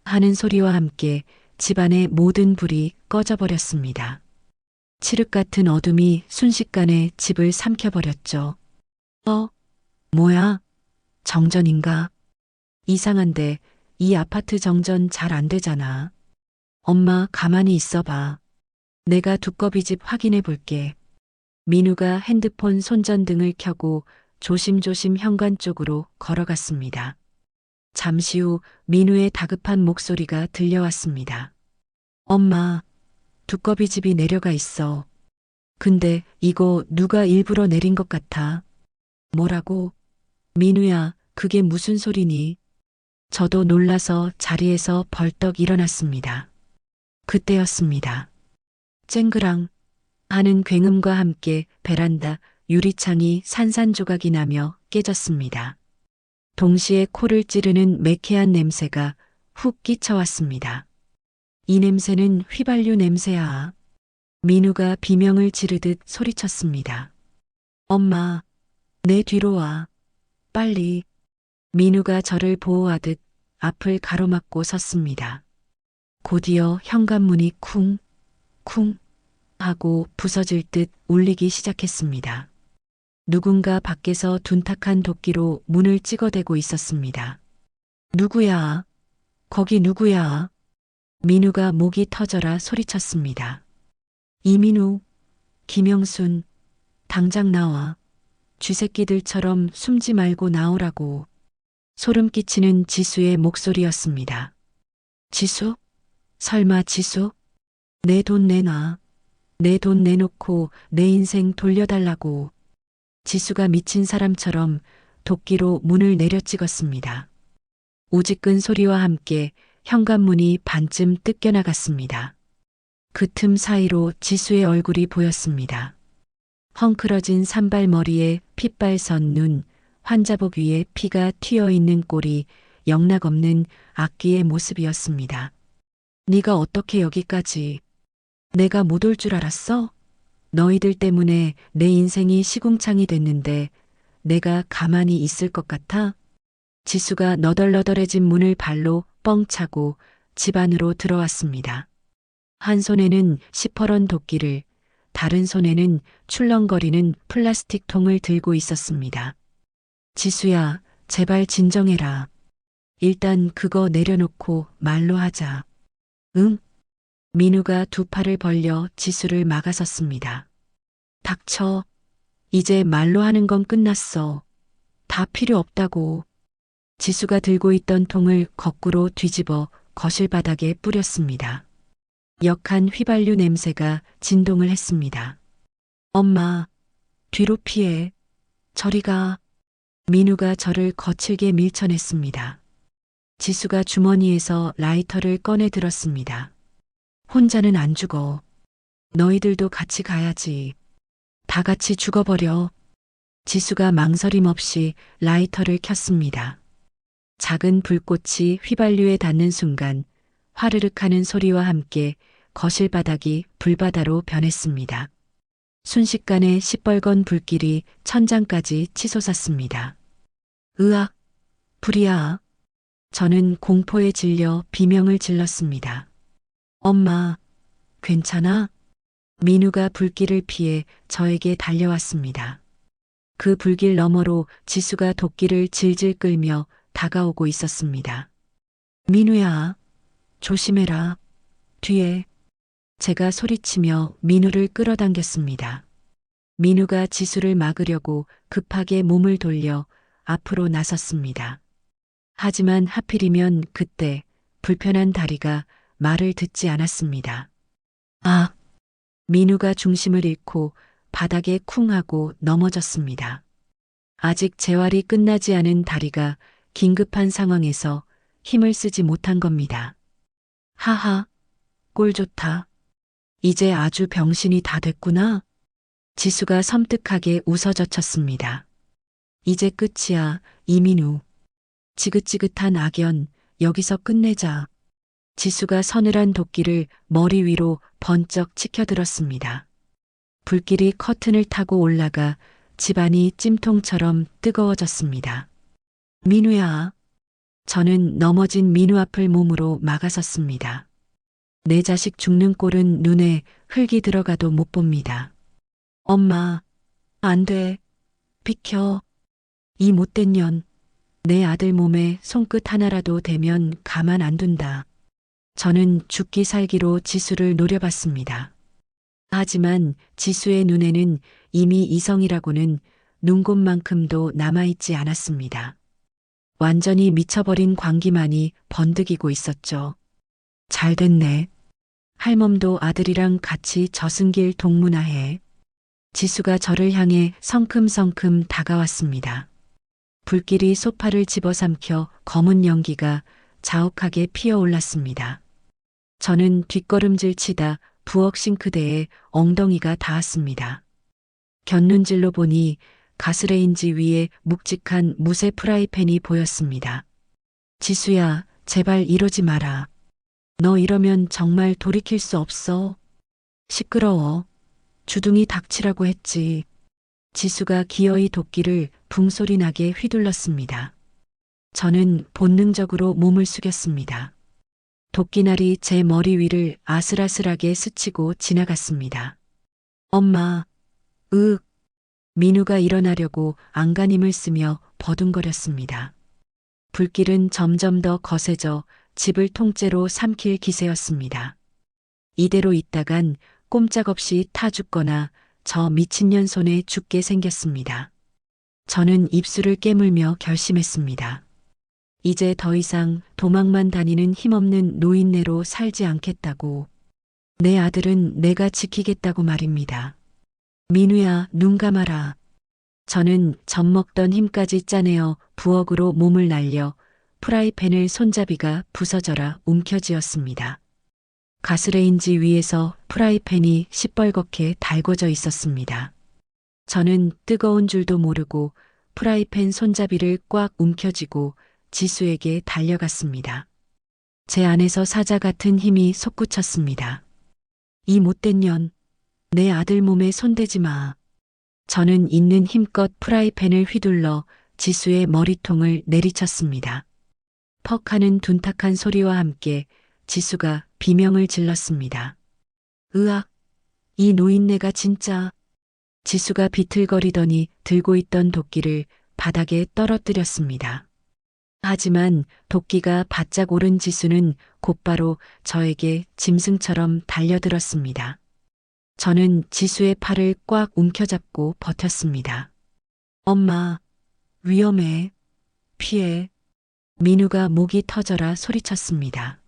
하는 소리와 함께 집안의 모든 불이 꺼져버렸습니다. 칠흑 같은 어둠이 순식간에 집을 삼켜버렸죠. 뭐야? 정전인가? 이상한데 이 아파트 정전 잘 안 되잖아. 엄마 가만히 있어봐. 내가 두꺼비 집 확인해 볼게. 민우가 핸드폰 손전등을 켜고 조심조심 현관 쪽으로 걸어갔습니다. 잠시 후 민우의 다급한 목소리가 들려왔습니다. 엄마, 두꺼비 집이 내려가 있어. 근데 이거 누가 일부러 내린 것 같아. 뭐라고? 민우야, 그게 무슨 소리니? 저도 놀라서 자리에서 벌떡 일어났습니다. 그때였습니다. 쨍그랑 하는 굉음과 함께 베란다 유리창이 산산조각이 나며 깨졌습니다. 동시에 코를 찌르는 매캐한 냄새가 훅 끼쳐왔습니다. 이 냄새는 휘발유 냄새야. 민우가 비명을 지르듯 소리쳤습니다. 엄마, 내 뒤로 와. 빨리. 민우가 저를 보호하듯 앞을 가로막고 섰습니다. 곧이어 현관문이 쿵, 쿵 하고 부서질 듯 울리기 시작했습니다. 누군가 밖에서 둔탁한 도끼로 문을 찍어대고 있었습니다. 누구야? 거기 누구야? 민우가 목이 터져라 소리쳤습니다. 이민우, 김영순, 당장 나와. 쥐새끼들처럼 숨지 말고 나오라고. 소름 끼치는 지수의 목소리였습니다. 지수? 설마 지수? 내 돈 내놔. 내 돈 내놓고 내 인생 돌려달라고. 지수가 미친 사람처럼 도끼로 문을 내려찍었습니다. 우지끈 소리와 함께 현관문이 반쯤 뜯겨나갔습니다. 그 틈 사이로 지수의 얼굴이 보였습니다. 헝클어진 산발머리에 핏발선 눈, 환자복 위에 피가 튀어있는 꼴이 영락없는 악귀의 모습이었습니다. 네가 어떻게 여기까지? 내가 못 올 줄 알았어? 너희들 때문에 내 인생이 시궁창이 됐는데 내가 가만히 있을 것 같아? 지수가 너덜너덜해진 문을 발로 뻥 차고 집 안으로 들어왔습니다. 한 손에는 시퍼런 도끼를, 다른 손에는 출렁거리는 플라스틱 통을 들고 있었습니다. 지수야, 제발 진정해라. 일단 그거 내려놓고 말로 하자. 응? 민우가 두 팔을 벌려 지수를 막아섰습니다. 닥쳐. 이제 말로 하는 건 끝났어. 다 필요 없다고. 지수가 들고 있던 통을 거꾸로 뒤집어 거실 바닥에 뿌렸습니다. 역한 휘발유 냄새가 진동을 했습니다. 엄마, 뒤로 피해. 저리 가. 민우가 저를 거칠게 밀쳐냈습니다. 지수가 주머니에서 라이터를 꺼내 들었습니다. 혼자는 안 죽어. 너희들도 같이 가야지. 다 같이 죽어버려. 지수가 망설임 없이 라이터를 켰습니다. 작은 불꽃이 휘발유에 닿는 순간 화르륵 하는 소리와 함께 거실 바닥이 불바다로 변했습니다. 순식간에 시뻘건 불길이 천장까지 치솟았습니다. 으악, 불이야. 저는 공포에 질려 비명을 질렀습니다. 엄마, 괜찮아? 민우가 불길을 피해 저에게 달려왔습니다. 그 불길 너머로 지수가 도끼를 질질 끌며 다가오고 있었습니다. 민우야, 조심해라. 뒤에. 제가 소리치며 민우를 끌어당겼습니다. 민우가 지수를 막으려고 급하게 몸을 돌려 앞으로 나섰습니다. 하지만 하필이면 그때 불편한 다리가 말을 듣지 않았습니다. 아! 민우가 중심을 잃고 바닥에 쿵 하고 넘어졌습니다. 아직 재활이 끝나지 않은 다리가 긴급한 상황에서 힘을 쓰지 못한 겁니다. 하하, 꼴 좋다. 이제 아주 병신이 다 됐구나. 지수가 섬뜩하게 웃어젖혔습니다. 이제 끝이야, 이민우. 지긋지긋한 악연, 여기서 끝내자. 지수가 서늘한 도끼를 머리 위로 번쩍 치켜들었습니다. 불길이 커튼을 타고 올라가 집안이 찜통처럼 뜨거워졌습니다. 민우야. 저는 넘어진 민우 앞을 몸으로 막아섰습니다. 내 자식 죽는 꼴은 눈에 흙이 들어가도 못 봅니다. 엄마, 안 돼. 비켜. 이 못된 년. 내 아들 몸에 손끝 하나라도 대면 가만 안 둔다. 저는 죽기 살기로 지수를 노려봤습니다. 하지만 지수의 눈에는 이미 이성이라고는 눈곱만큼도 남아있지 않았습니다. 완전히 미쳐버린 광기만이 번득이고 있었죠. 잘 됐네. 할멈도 아들이랑 같이 저승길 동문화해. 지수가 저를 향해 성큼성큼 다가왔습니다. 불길이 소파를 집어삼켜 검은 연기가 자욱하게 피어올랐습니다. 저는 뒷걸음질 치다 부엌 싱크대에 엉덩이가 닿았습니다. 곁눈질로 보니 가스레인지 위에 묵직한 무쇠 프라이팬이 보였습니다. 지수야, 제발 이러지 마라. 너 이러면 정말 돌이킬 수 없어. 시끄러워. 주둥이 닥치라고 했지. 지수가 기어이 도끼를 붕소리 나게 휘둘렀습니다. 저는 본능적으로 몸을 숙였습니다. 도끼날이 제 머리 위를 아슬아슬하게 스치고 지나갔습니다. 엄마, 으윽. 민우가 일어나려고 안간힘을 쓰며 버둥거렸습니다. 불길은 점점 더 거세져 집을 통째로 삼킬 기세였습니다. 이대로 있다간 꼼짝없이 타 죽거나 저 미친년 손에 죽게 생겼습니다. 저는 입술을 깨물며 결심했습니다. 이제 더 이상 도망만 다니는 힘없는 노인네로 살지 않겠다고. 내 아들은 내가 지키겠다고 말입니다. 민우야, 눈 감아라. 저는 젖먹던 힘까지 짜내어 부엌으로 몸을 날려 프라이팬을 손잡이가 부서져라 움켜쥐었습니다. 가스레인지 위에서 프라이팬이 시뻘겋게 달궈져 있었습니다. 저는 뜨거운 줄도 모르고 프라이팬 손잡이를 꽉 움켜쥐고 지수에게 달려갔습니다. 제 안에서 사자 같은 힘이 솟구쳤습니다. 이 못된 년, 내 아들 몸에 손대지 마. 저는 있는 힘껏 프라이팬을 휘둘러 지수의 머리통을 내리쳤습니다. 퍽 하는 둔탁한 소리와 함께 지수가 비명을 질렀습니다. 으악, 이 노인네가 진짜. 지수가 비틀거리더니 들고 있던 도끼를 바닥에 떨어뜨렸습니다. 하지만 도끼가 바짝 오른 지수는 곧바로 저에게 짐승처럼 달려들었습니다. 저는 지수의 팔을 꽉 움켜잡고 버텼습니다. 엄마, 위험해. 피해. 민우가 목이 터져라 소리쳤습니다.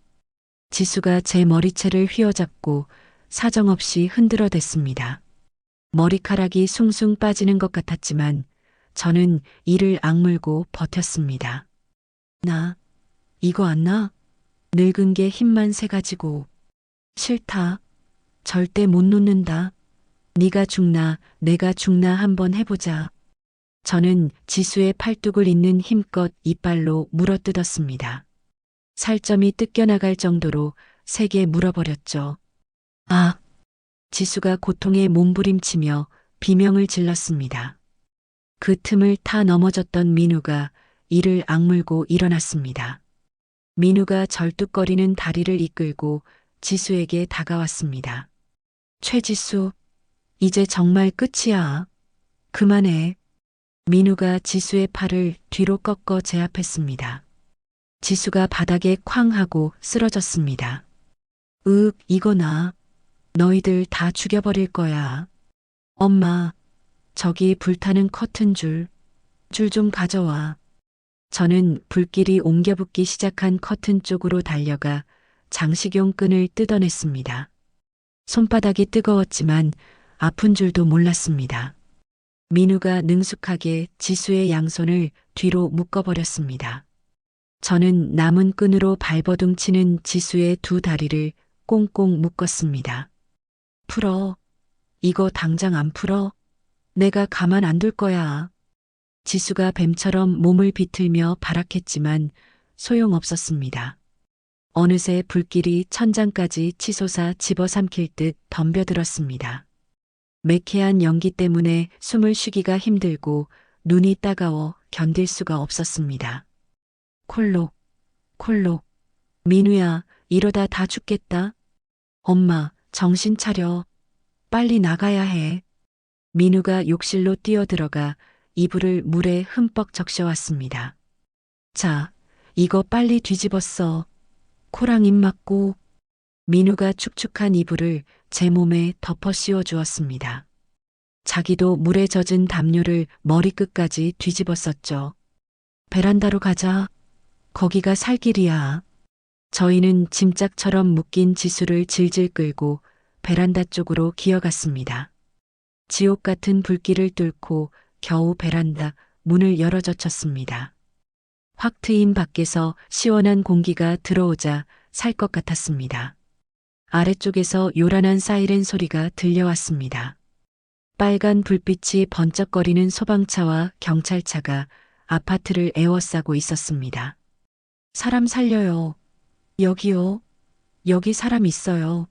지수가 제 머리채를 휘어잡고 사정없이 흔들어댔습니다. 머리카락이 숭숭 빠지는 것 같았지만 저는 이를 악물고 버텼습니다. 나, 이거 안 나? 늙은 게 힘만 세 가지고. 싫다. 절대 못 놓는다. 네가 죽나 내가 죽나 한번 해보자. 저는 지수의 팔뚝을 잇는 힘껏 이빨로 물어뜯었습니다. 살점이 뜯겨나갈 정도로 세게 물어버렸죠. 아! 지수가 고통에 몸부림치며 비명을 질렀습니다. 그 틈을 타 넘어졌던 민우가 이를 악물고 일어났습니다. 민우가 절뚝거리는 다리를 이끌고 지수에게 다가왔습니다. 최지수, 이제 정말 끝이야. 그만해. 민우가 지수의 팔을 뒤로 꺾어 제압했습니다. 지수가 바닥에 쾅 하고 쓰러졌습니다. 으윽, 이거나. 너희들 다 죽여버릴 거야. 엄마, 저기 불타는 커튼 줄 좀 가져와. 저는 불길이 옮겨붙기 시작한 커튼 쪽으로 달려가 장식용 끈을 뜯어냈습니다. 손바닥이 뜨거웠지만 아픈 줄도 몰랐습니다. 민우가 능숙하게 지수의 양손을 뒤로 묶어버렸습니다. 저는 남은 끈으로 발버둥 치는 지수의 두 다리를 꽁꽁 묶었습니다. 풀어. 이거 당장 안 풀어? 내가 가만 안 둘 거야. 지수가 뱀처럼 몸을 비틀며 발악했지만 소용없었습니다. 어느새 불길이 천장까지 치솟아 집어삼킬 듯 덤벼들었습니다. 매캐한 연기 때문에 숨을 쉬기가 힘들고 눈이 따가워 견딜 수가 없었습니다. 콜록, 콜록. 민우야, 이러다 다 죽겠다. 엄마, 정신 차려. 빨리 나가야 해. 민우가 욕실로 뛰어들어가 이불을 물에 흠뻑 적셔왔습니다. 자, 이거 빨리 뒤집었어. 코랑 입 막고. 민우가 축축한 이불을 제 몸에 덮어 씌워 주었습니다. 자기도 물에 젖은 담요를 머리끝까지 뒤집었었죠. 베란다로 가자. 거기가 살 길이야. 저희는 짐짝처럼 묶인 지수를 질질 끌고 베란다 쪽으로 기어갔습니다. 지옥 같은 불길을 뚫고 겨우 베란다 문을 열어젖혔습니다. 확 트인 밖에서 시원한 공기가 들어오자 살 것 같았습니다. 아래쪽에서 요란한 사이렌 소리가 들려왔습니다. 빨간 불빛이 번쩍거리는 소방차와 경찰차가 아파트를 에워싸고 있었습니다. 사람 살려요. 여기요. 여기 사람 있어요.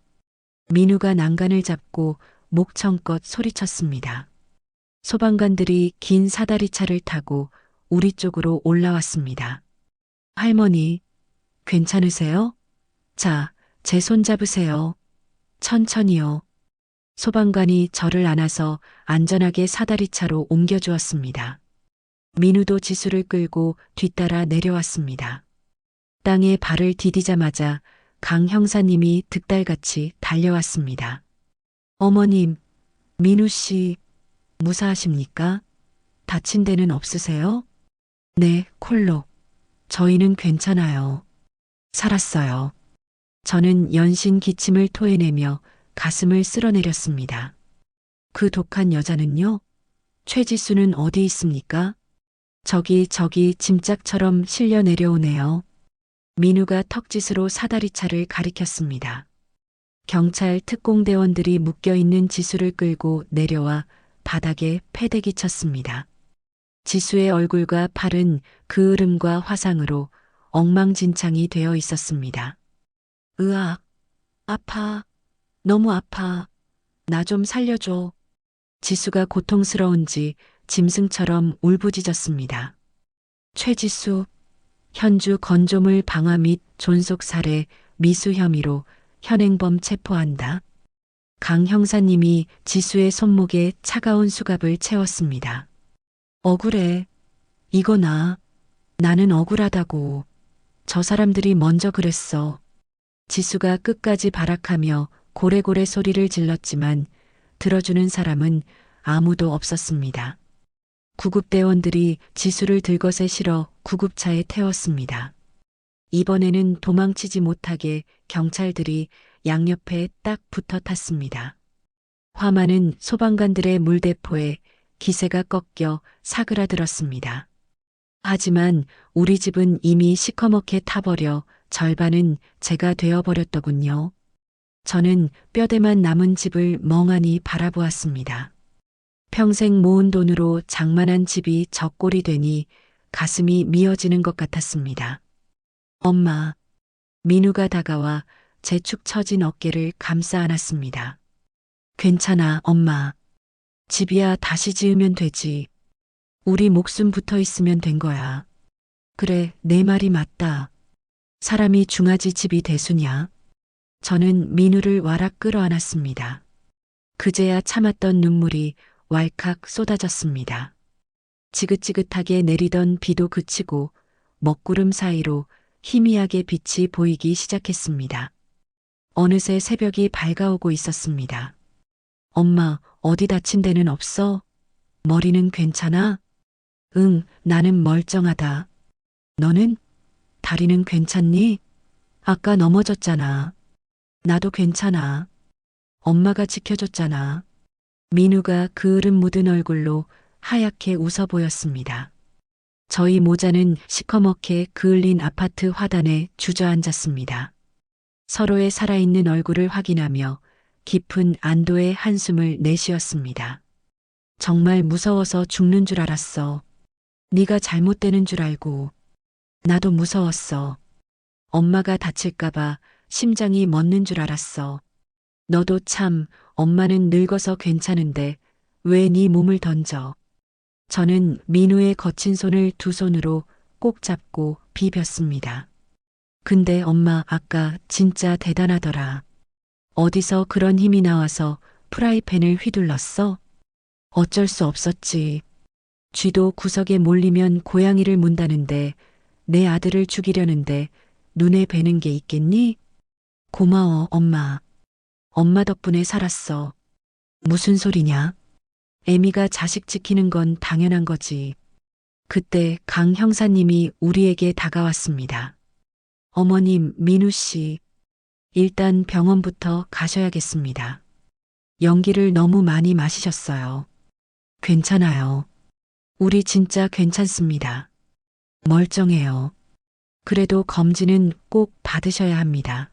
민우가 난간을 잡고 목청껏 소리쳤습니다. 소방관들이 긴 사다리차를 타고 우리 쪽으로 올라왔습니다. 할머니, 괜찮으세요? 자, 제 손 잡으세요. 천천히요. 소방관이 저를 안아서 안전하게 사다리차로 옮겨주었습니다. 민우도 지수를 끌고 뒤따라 내려왔습니다. 땅에 발을 디디자마자 강 형사님이 득달같이 달려왔습니다. 어머님, 민우 씨, 무사하십니까? 다친 데는 없으세요? 네, 콜록. 저희는 괜찮아요. 살았어요. 저는 연신 기침을 토해내며 가슴을 쓸어내렸습니다. 그 독한 여자는요? 최지수는 어디 있습니까? 저기 짐짝처럼 실려 내려오네요. 민우가 턱짓으로 사다리차를 가리켰습니다. 경찰 특공대원들이 묶여있는 지수를 끌고 내려와 바닥에 패대기 쳤습니다. 지수의 얼굴과 팔은 그을음과 화상으로 엉망진창이 되어 있었습니다. 으악, 아파, 너무 아파. 나 좀 살려줘. 지수가 고통스러운지 짐승처럼 울부짖었습니다. 최지수, 현주 건조물 방화 및 존속살해 미수 혐의로 현행범 체포한다. 강 형사님이 지수의 손목에 차가운 수갑을 채웠습니다. 억울해. 이거 나는 억울하다고. 저 사람들이 먼저 그랬어. 지수가 끝까지 발악하며 고래고래 소리를 질렀지만 들어주는 사람은 아무도 없었습니다. 구급대원들이 지수를 들것에 실어 구급차에 태웠습니다. 이번에는 도망치지 못하게 경찰들이 양옆에 딱 붙어 탔습니다. 화많은 소방관들의 물대포에 기세가 꺾여 사그라들었습니다. 하지만 우리 집은 이미 시커멓게 타버려 절반은 제가 되어버렸더군요. 저는 뼈대만 남은 집을 멍하니 바라보았습니다. 평생 모은 돈으로 장만한 집이 적골이 되니 가슴이 미어지는 것 같았습니다. 엄마, 민우가 다가와 제 축 처진 어깨를 감싸 안았습니다. 괜찮아, 엄마. 집이야 다시 지으면 되지. 우리 목숨 붙어 있으면 된 거야. 그래, 내 말이 맞다. 사람이 중하지 집이 대수냐. 저는 민우를 와락 끌어안았습니다. 그제야 참았던 눈물이 왈칵 쏟아졌습니다. 지긋지긋하게 내리던 비도 그치고 먹구름 사이로 희미하게 빛이 보이기 시작했습니다. 어느새 새벽이 밝아오고 있었습니다. 엄마, 어디 다친 데는 없어? 머리는 괜찮아? 응, 나는 멀쩡하다. 너는? 다리는 괜찮니? 아까 넘어졌잖아. 나도 괜찮아. 엄마가 지켜줬잖아. 민우가 그을음 묻은 얼굴로 하얗게 웃어 보였습니다. 저희 모자는 시커멓게 그을린 아파트 화단에 주저앉았습니다. 서로의 살아있는 얼굴을 확인하며 깊은 안도의 한숨을 내쉬었습니다. 정말 무서워서 죽는 줄 알았어. 네가 잘못되는 줄 알고. 나도 무서웠어. 엄마가 다칠까봐 심장이 멎는 줄 알았어. 너도 참 엄마는 늙어서 괜찮은데 왜 네 몸을 던져? 저는 민우의 거친 손을 두 손으로 꼭 잡고 비볐습니다. 근데 엄마 아까 진짜 대단하더라. 어디서 그런 힘이 나와서 프라이팬을 휘둘렀어? 어쩔 수 없었지. 쥐도 구석에 몰리면 고양이를 문다는데 내 아들을 죽이려는데 눈에 뵈는 게 있겠니? 고마워, 엄마. 엄마 덕분에 살았어. 무슨 소리냐? 애미가 자식 지키는 건 당연한 거지. 그때 강 형사님이 우리에게 다가왔습니다. 어머님, 민우 씨. 일단 병원부터 가셔야겠습니다. 연기를 너무 많이 마시셨어요. 괜찮아요. 우리 진짜 괜찮습니다. 멀쩡해요. 그래도 검진은 꼭 받으셔야 합니다.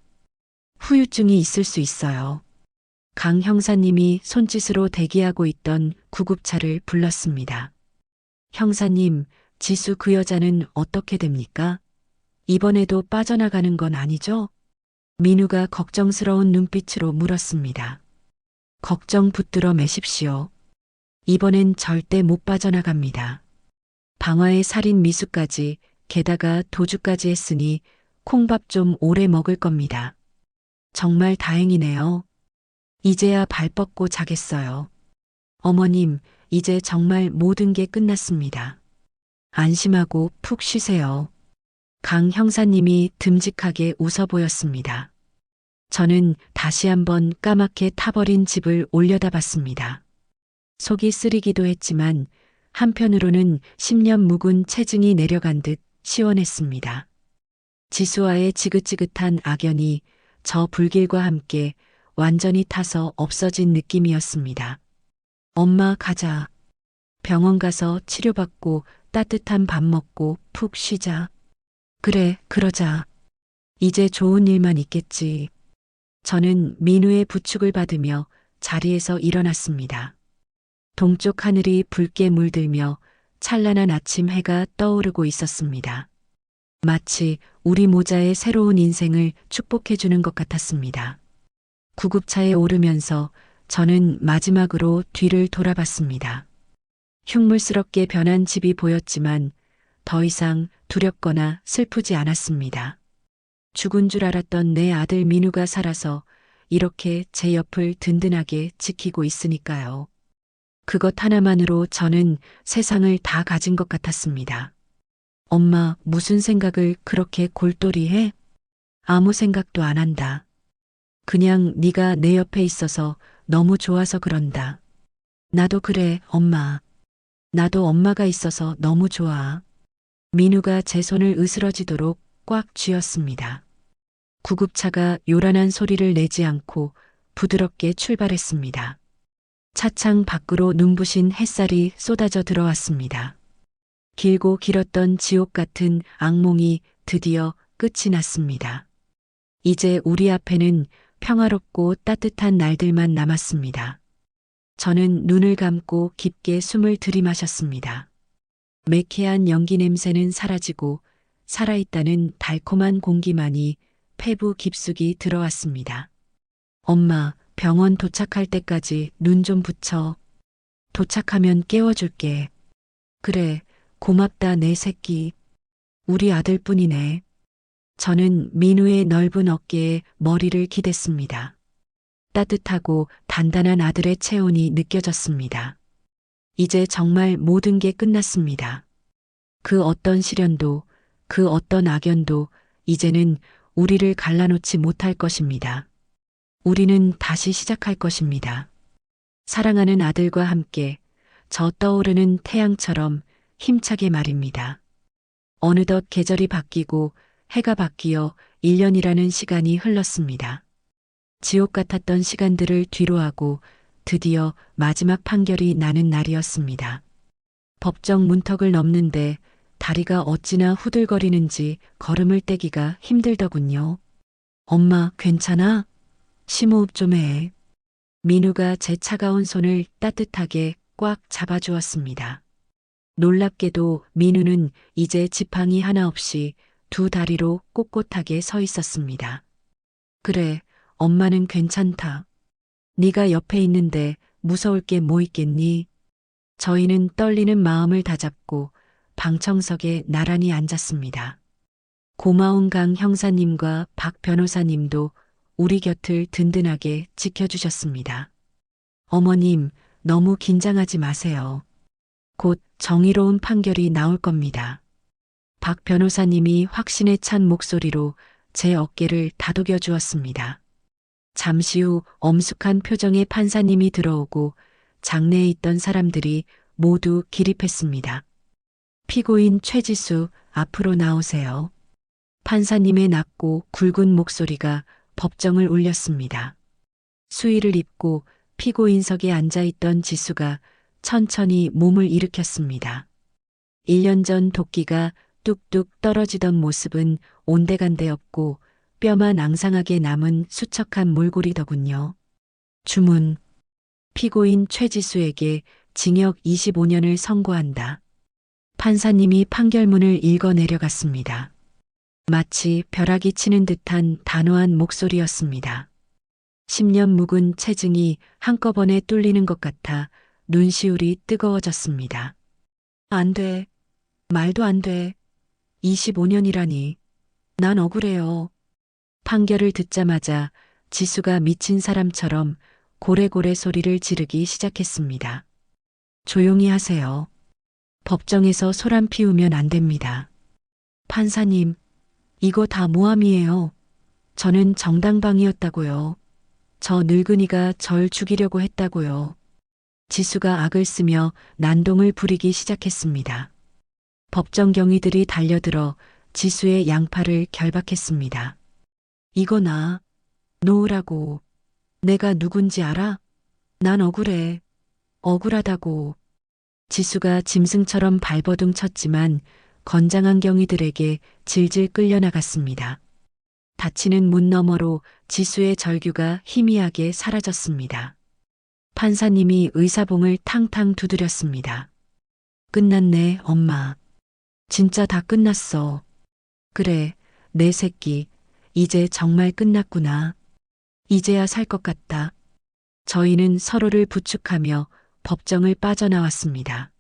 후유증이 있을 수 있어요. 강 형사님이 손짓으로 대기하고 있던 구급차를 불렀습니다. 형사님, 지수 그 여자는 어떻게 됩니까? 이번에도 빠져나가는 건 아니죠? 민우가 걱정스러운 눈빛으로 물었습니다. 걱정 붙들어 매십시오. 이번엔 절대 못 빠져나갑니다. 방화의 살인 미수까지 게다가 도주까지 했으니 콩밥 좀 오래 먹을 겁니다. 정말 다행이네요. 이제야 발 뻗고 자겠어요. 어머님, 이제 정말 모든 게 끝났습니다. 안심하고 푹 쉬세요. 강 형사님이 듬직하게 웃어 보였습니다. 저는 다시 한번 까맣게 타버린 집을 올려다봤습니다. 속이 쓰리기도 했지만 한편으로는 10년 묵은 체증이 내려간 듯 시원했습니다. 지수와의 지긋지긋한 악연이 저 불길과 함께 완전히 타서 없어진 느낌이었습니다. 엄마 가자. 병원 가서 치료받고 따뜻한 밥 먹고 푹 쉬자. 그래, 그러자. 이제 좋은 일만 있겠지. 저는 민우의 부축을 받으며 자리에서 일어났습니다. 동쪽 하늘이 붉게 물들며 찬란한 아침 해가 떠오르고 있었습니다. 마치 우리 모자의 새로운 인생을 축복해 주는 것 같았습니다. 구급차에 오르면서 저는 마지막으로 뒤를 돌아봤습니다. 흉물스럽게 변한 집이 보였지만 더 이상 두렵거나 슬프지 않았습니다. 죽은 줄 알았던 내 아들 민우가 살아서 이렇게 제 옆을 든든하게 지키고 있으니까요. 그것 하나만으로 저는 세상을 다 가진 것 같았습니다. 엄마, 무슨 생각을 그렇게 골똘히 해? 아무 생각도 안 한다. 그냥 네가 내 옆에 있어서 너무 좋아서 그런다. 나도 그래, 엄마. 나도 엄마가 있어서 너무 좋아. 민우가 제 손을 으스러지도록 꽉 쥐었습니다. 구급차가 요란한 소리를 내지 않고 부드럽게 출발했습니다. 차창 밖으로 눈부신 햇살이 쏟아져 들어왔습니다. 길고 길었던 지옥 같은 악몽이 드디어 끝이 났습니다. 이제 우리 앞에는 평화롭고 따뜻한 날들만 남았습니다. 저는 눈을 감고 깊게 숨을 들이마셨습니다. 매캐한 연기 냄새는 사라지고 살아있다는 달콤한 공기만이 폐부 깊숙이 들어왔습니다. 엄마, 병원 도착할 때까지 눈 좀 붙여. 도착하면 깨워줄게. 그래, 고맙다 내 새끼. 우리 아들뿐이네. 저는 민우의 넓은 어깨에 머리를 기댔습니다. 따뜻하고 단단한 아들의 체온이 느껴졌습니다. 이제 정말 모든 게 끝났습니다. 그 어떤 시련도, 그 어떤 악연도 이제는 우리를 갈라놓지 못할 것입니다. 우리는 다시 시작할 것입니다. 사랑하는 아들과 함께 저 떠오르는 태양처럼 힘차게 말입니다. 어느덧 계절이 바뀌고 해가 바뀌어 1년이라는 시간이 흘렀습니다. 지옥 같았던 시간들을 뒤로하고 드디어 마지막 판결이 나는 날이었습니다. 법정 문턱을 넘는데 다리가 어찌나 후들거리는지 걸음을 떼기가 힘들더군요. 엄마, 괜찮아? 심호흡 좀 해. 민우가 제 차가운 손을 따뜻하게 꽉 잡아주었습니다. 놀랍게도 민우는 이제 지팡이 하나 없이 두 다리로 꼿꼿하게 서 있었습니다. 그래, 엄마는 괜찮다. 네가 옆에 있는데 무서울 게 뭐 있겠니? 저희는 떨리는 마음을 다잡고 방청석에 나란히 앉았습니다. 고마운 강 형사님과 박 변호사님도 우리 곁을 든든하게 지켜주셨습니다. 어머님, 너무 긴장하지 마세요. 곧 정의로운 판결이 나올 겁니다. 박 변호사님이 확신에 찬 목소리로 제 어깨를 다독여 주었습니다. 잠시 후 엄숙한 표정의 판사님이 들어오고 장내에 있던 사람들이 모두 기립했습니다. 피고인 최지수, 앞으로 나오세요. 판사님의 낮고 굵은 목소리가 법정을 울렸습니다. 수의를 입고 피고인석에 앉아있던 지수가 천천히 몸을 일으켰습니다. 1년 전 도끼가 뚝뚝 떨어지던 모습은 온데간데 없고 뼈만 앙상하게 남은 수척한 몰골이더군요. 주문. 피고인 최지수에게 징역 25년을 선고한다. 판사님이 판결문을 읽어 내려갔습니다. 마치 벼락이 치는 듯한 단호한 목소리였습니다. 10년 묵은 체증이 한꺼번에 뚫리는 것 같아 눈시울이 뜨거워졌습니다. 안 돼. 말도 안 돼. 25년이라니. 난 억울해요. 판결을 듣자마자 지수가 미친 사람처럼 고래고래 소리를 지르기 시작했습니다. 조용히 하세요. 법정에서 소란 피우면 안 됩니다. 판사님, 이거 다 모함이에요. 저는 정당방위였다고요. 저 늙은이가 절 죽이려고 했다고요. 지수가 악을 쓰며 난동을 부리기 시작했습니다. 법정 경위들이 달려들어 지수의 양팔을 결박했습니다. 이거 나 놓으라고. 내가 누군지 알아? 난 억울해. 억울하다고. 지수가 짐승처럼 발버둥 쳤지만 건장한 경위들에게 질질 끌려나갔습니다. 닫히는 문 너머로 지수의 절규가 희미하게 사라졌습니다. 판사님이 의사봉을 탕탕 두드렸습니다. 끝났네, 엄마. 진짜 다 끝났어. 그래, 내 새끼. 이제 정말 끝났구나. 이제야 살 것 같다. 저희는 서로를 부축하며 법정을 빠져나왔습니다.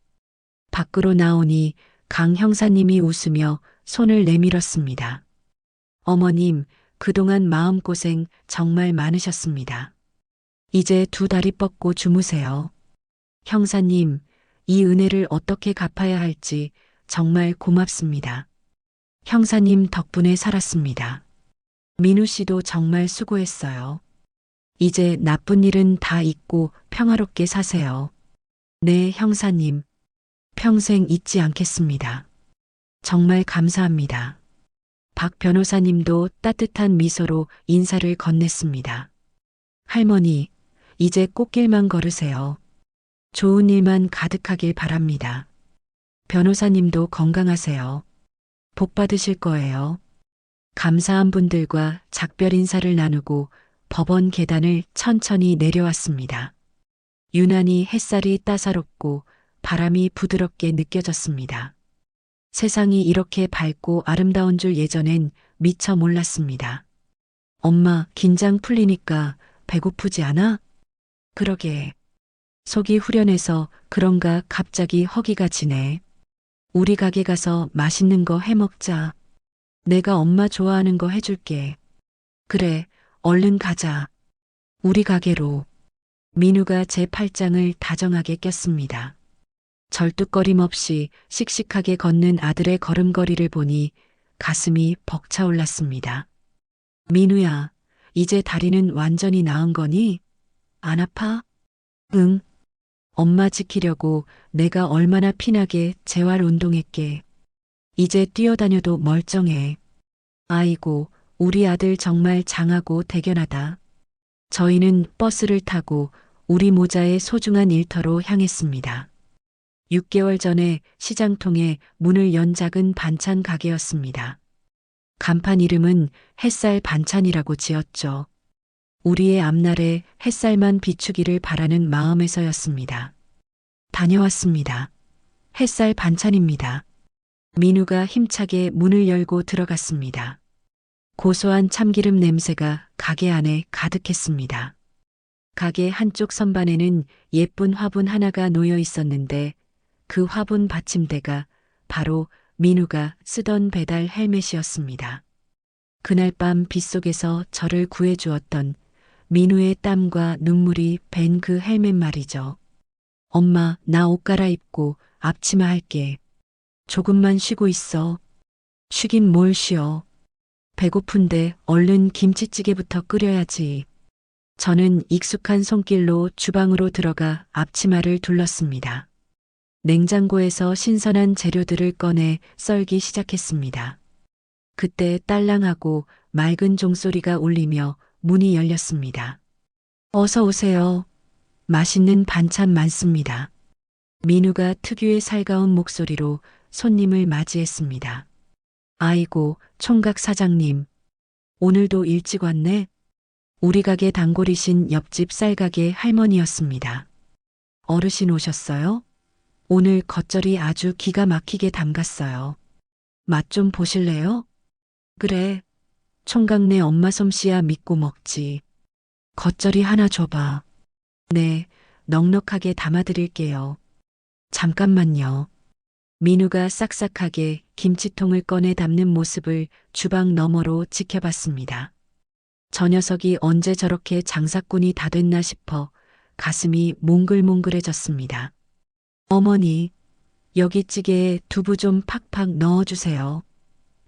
밖으로 나오니 강 형사님이 웃으며 손을 내밀었습니다. 어머님, 그동안 마음고생 정말 많으셨습니다. 이제 두 다리 뻗고 주무세요. 형사님, 이 은혜를 어떻게 갚아야 할지 정말 고맙습니다. 형사님 덕분에 살았습니다. 민우 씨도 정말 수고했어요. 이제 나쁜 일은 다 잊고 평화롭게 사세요. 네, 형사님. 평생 잊지 않겠습니다. 정말 감사합니다. 박 변호사님도 따뜻한 미소로 인사를 건넸습니다. 할머니, 이제 꽃길만 걸으세요. 좋은 일만 가득하길 바랍니다. 변호사님도 건강하세요. 복 받으실 거예요. 감사한 분들과 작별 인사를 나누고 법원 계단을 천천히 내려왔습니다. 유난히 햇살이 따사롭고 바람이 부드럽게 느껴졌습니다. 세상이 이렇게 밝고 아름다운 줄 예전엔 미처 몰랐습니다. 엄마, 긴장 풀리니까 배고프지 않아? 그러게. 속이 후련해서 그런가 갑자기 허기가 지네. 우리 가게 가서 맛있는 거 해 먹자. 내가 엄마 좋아하는 거 해줄게. 그래, 얼른 가자. 우리 가게로. 민우가 제 팔짱을 다정하게 꼈습니다. 절뚝거림 없이 씩씩하게 걷는 아들의 걸음걸이를 보니 가슴이 벅차올랐습니다. 민우야, 이제 다리는 완전히 나은 거니? 안 아파? 응. 엄마 지키려고 내가 얼마나 피나게 재활 운동했게. 이제 뛰어다녀도 멀쩡해. 아이고, 우리 아들 정말 장하고 대견하다. 저희는 버스를 타고 우리 모자의 소중한 일터로 향했습니다. 6개월 전에 시장통에 문을 연 작은 반찬 가게였습니다. 간판 이름은 햇살 반찬이라고 지었죠. 우리의 앞날에 햇살만 비추기를 바라는 마음에서였습니다. 다녀왔습니다. 햇살 반찬입니다. 민우가 힘차게 문을 열고 들어갔습니다. 고소한 참기름 냄새가 가게 안에 가득했습니다. 가게 한쪽 선반에는 예쁜 화분 하나가 놓여 있었는데 그 화분 받침대가 바로 민우가 쓰던 배달 헬멧이었습니다. 그날 밤 빗속에서 저를 구해주었던 민우의 땀과 눈물이 밴 그 헬멧 말이죠. 엄마, 나 옷 갈아입고 앞치마 할게. 조금만 쉬고 있어. 쉬긴 뭘 쉬어. 배고픈데 얼른 김치찌개부터 끓여야지. 저는 익숙한 손길로 주방으로 들어가 앞치마를 둘렀습니다. 냉장고에서 신선한 재료들을 꺼내 썰기 시작했습니다. 그때 딸랑하고 맑은 종소리가 울리며 문이 열렸습니다. 어서 오세요. 맛있는 반찬 많습니다. 민우가 특유의 살가운 목소리로 손님을 맞이했습니다. 아이고, 총각 사장님. 오늘도 일찍 왔네. 우리 가게 단골이신 옆집 쌀가게 할머니였습니다. 어르신 오셨어요? 오늘 겉절이 아주 기가 막히게 담갔어요. 맛 좀 보실래요? 그래. 총각네 엄마 솜씨야 믿고 먹지. 겉절이 하나 줘봐. 네, 넉넉하게 담아드릴게요. 잠깐만요. 민우가 싹싹하게 김치통을 꺼내 담는 모습을 주방 너머로 지켜봤습니다. 저 녀석이 언제 저렇게 장사꾼이 다 됐나 싶어 가슴이 몽글몽글해졌습니다. 어머니, 여기 찌개에 두부 좀 팍팍 넣어주세요.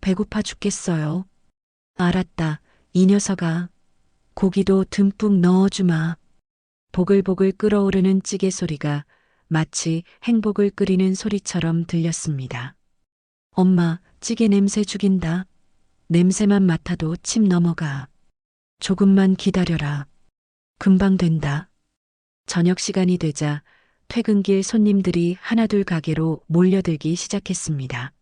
배고파 죽겠어요. 알았다, 이 녀석아. 고기도 듬뿍 넣어주마. 보글보글 끓어오르는 찌개 소리가 마치 행복을 끓이는 소리처럼 들렸습니다. 엄마, 찌개 냄새 죽인다. 냄새만 맡아도 침 넘어가. 조금만 기다려라. 금방 된다. 저녁 시간이 되자 퇴근길 손님들이 하나둘 가게로 몰려들기 시작했습니다.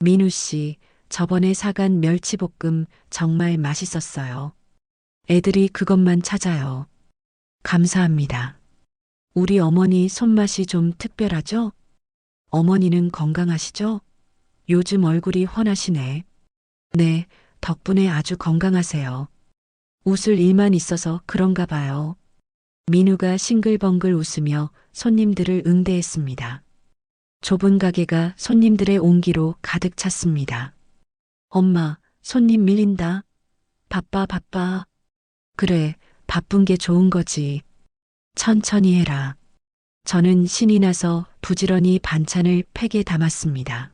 민우 씨, 저번에 사간 멸치볶음 정말 맛있었어요. 애들이 그것만 찾아요. 감사합니다. 우리 어머니 손맛이 좀 특별하죠? 어머니는 건강하시죠? 요즘 얼굴이 훤하시네. 네, 덕분에 아주 건강하세요. 웃을 일만 있어서 그런가 봐요. 민우가 싱글벙글 웃으며 손님들을 응대했습니다. 좁은 가게가 손님들의 온기로 가득 찼습니다. 엄마, 손님 밀린다. 바빠, 바빠. 그래, 바쁜 게 좋은 거지. 천천히 해라. 저는 신이 나서 부지런히 반찬을 팩에 담았습니다.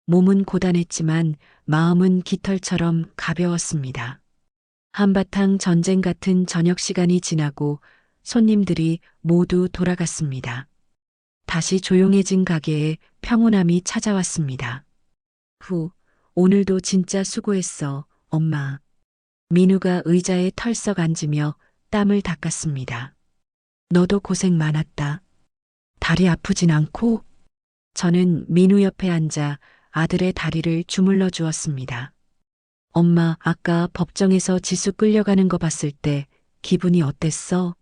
몸은 고단했지만 마음은 깃털처럼 가벼웠습니다. 한바탕 전쟁 같은 저녁 시간이 지나고 손님들이 모두 돌아갔습니다. 다시 조용해진 가게에 평온함이 찾아왔습니다. 오늘도 진짜 수고했어, 엄마. 민우가 의자에 털썩 앉으며 땀을 닦았습니다. 너도 고생 많았다. 다리 아프진 않고? 저는 민우 옆에 앉아 아들의 다리를 주물러 주었습니다. 엄마, 아까 법정에서 지수 끌려가는 거 봤을 때 기분이 어땠어?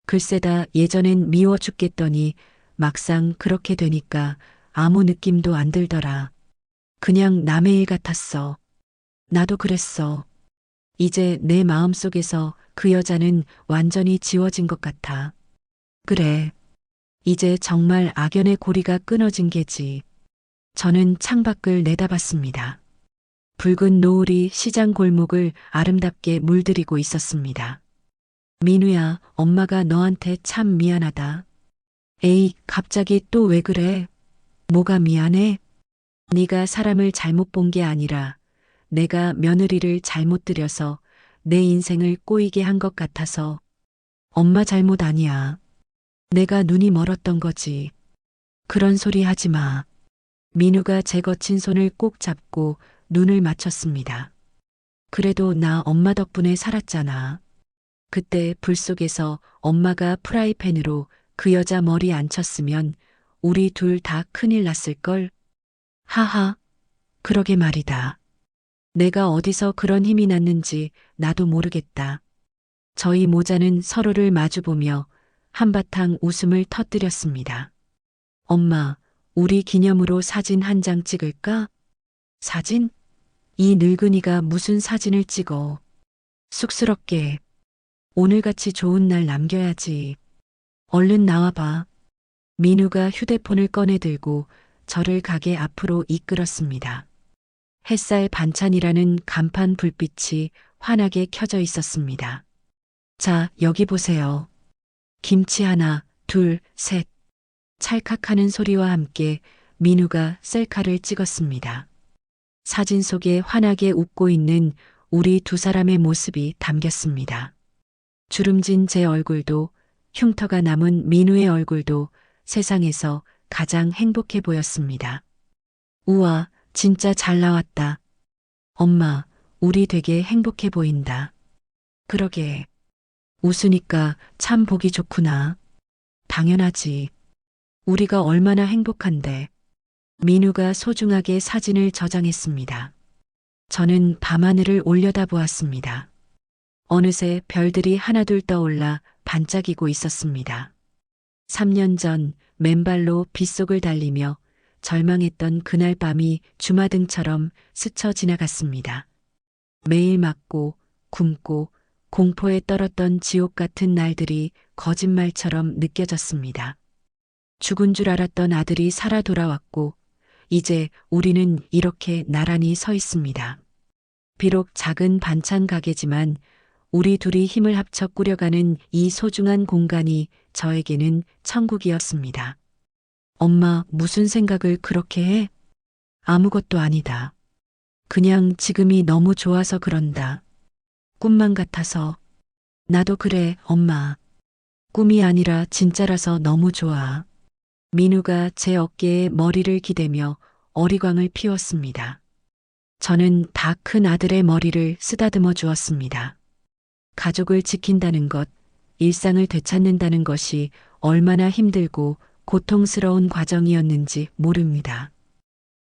글쎄다, 예전엔 미워 죽겠더니 막상 그렇게 되니까 아무 느낌도 안 들더라. 그냥 남의 일 같았어. 나도 그랬어. 이제 내 마음속에서 그 여자는 완전히 지워진 것 같아. 그래. 이제 정말 악연의 고리가 끊어진 게지. 저는 창밖을 내다봤습니다. 붉은 노을이 시장 골목을 아름답게 물들이고 있었습니다. 민우야, 엄마가 너한테 참 미안하다. 에이, 갑자기 또 왜 그래? 뭐가 미안해? 네가 사람을 잘못 본 게 아니라 내가 며느리를 잘못 들여서 내 인생을 꼬이게 한 것 같아서. 엄마 잘못 아니야. 내가 눈이 멀었던 거지. 그런 소리 하지 마. 민우가 제 거친 손을 꼭 잡고 눈을 맞췄습니다. 그래도 나 엄마 덕분에 살았잖아. 그때 불 속에서 엄마가 프라이팬으로 그 여자 머리 안 쳤으면 우리 둘 다 큰일 났을걸. 하하, 그러게 말이다. 내가 어디서 그런 힘이 났는지 나도 모르겠다. 저희 모자는 서로를 마주보며 한바탕 웃음을 터뜨렸습니다. 엄마, 우리 기념으로 사진 한 장 찍을까? 사진? 이 늙은이가 무슨 사진을 찍어. 쑥스럽게. 오늘같이 좋은 날 남겨야지. 얼른 나와봐. 민우가 휴대폰을 꺼내 들고 저를 가게 앞으로 이끌었습니다. 햇살 반찬이라는 간판 불빛이 환하게 켜져 있었습니다. 자, 여기 보세요. 김치 하나, 둘, 셋. 찰칵하는 소리와 함께 민우가 셀카를 찍었습니다. 사진 속에 환하게 웃고 있는 우리 두 사람의 모습이 담겼습니다. 주름진 제 얼굴도 흉터가 남은 민우의 얼굴도 세상에서 가장 행복해 보였습니다. 우와, 진짜 잘 나왔다. 엄마, 우리 되게 행복해 보인다. 그러게. 웃으니까 참 보기 좋구나. 당연하지. 우리가 얼마나 행복한데. 민우가 소중하게 사진을 저장했습니다. 저는 밤하늘을 올려다보았습니다. 어느새 별들이 하나둘 떠올라 반짝이고 있었습니다. 3년 전 맨발로 빗속을 달리며 절망했던 그날 밤이 주마등처럼 스쳐 지나갔습니다. 매일 맞고 굶고 공포에 떨었던 지옥 같은 날들이 거짓말처럼 느껴졌습니다. 죽은 줄 알았던 아들이 살아 돌아왔고 이제 우리는 이렇게 나란히 서 있습니다. 비록 작은 반찬 가게지만 우리 둘이 힘을 합쳐 꾸려가는 이 소중한 공간이 저에게는 천국이었습니다. 엄마, 무슨 생각을 그렇게 해? 아무것도 아니다. 그냥 지금이 너무 좋아서 그런다. 꿈만 같아서. 나도 그래, 엄마. 꿈이 아니라 진짜라서 너무 좋아. 민우가 제 어깨에 머리를 기대며 어리광을 피웠습니다. 저는 다 큰 아들의 머리를 쓰다듬어 주었습니다. 가족을 지킨다는 것, 일상을 되찾는다는 것이 얼마나 힘들고 고통스러운 과정이었는지 모릅니다.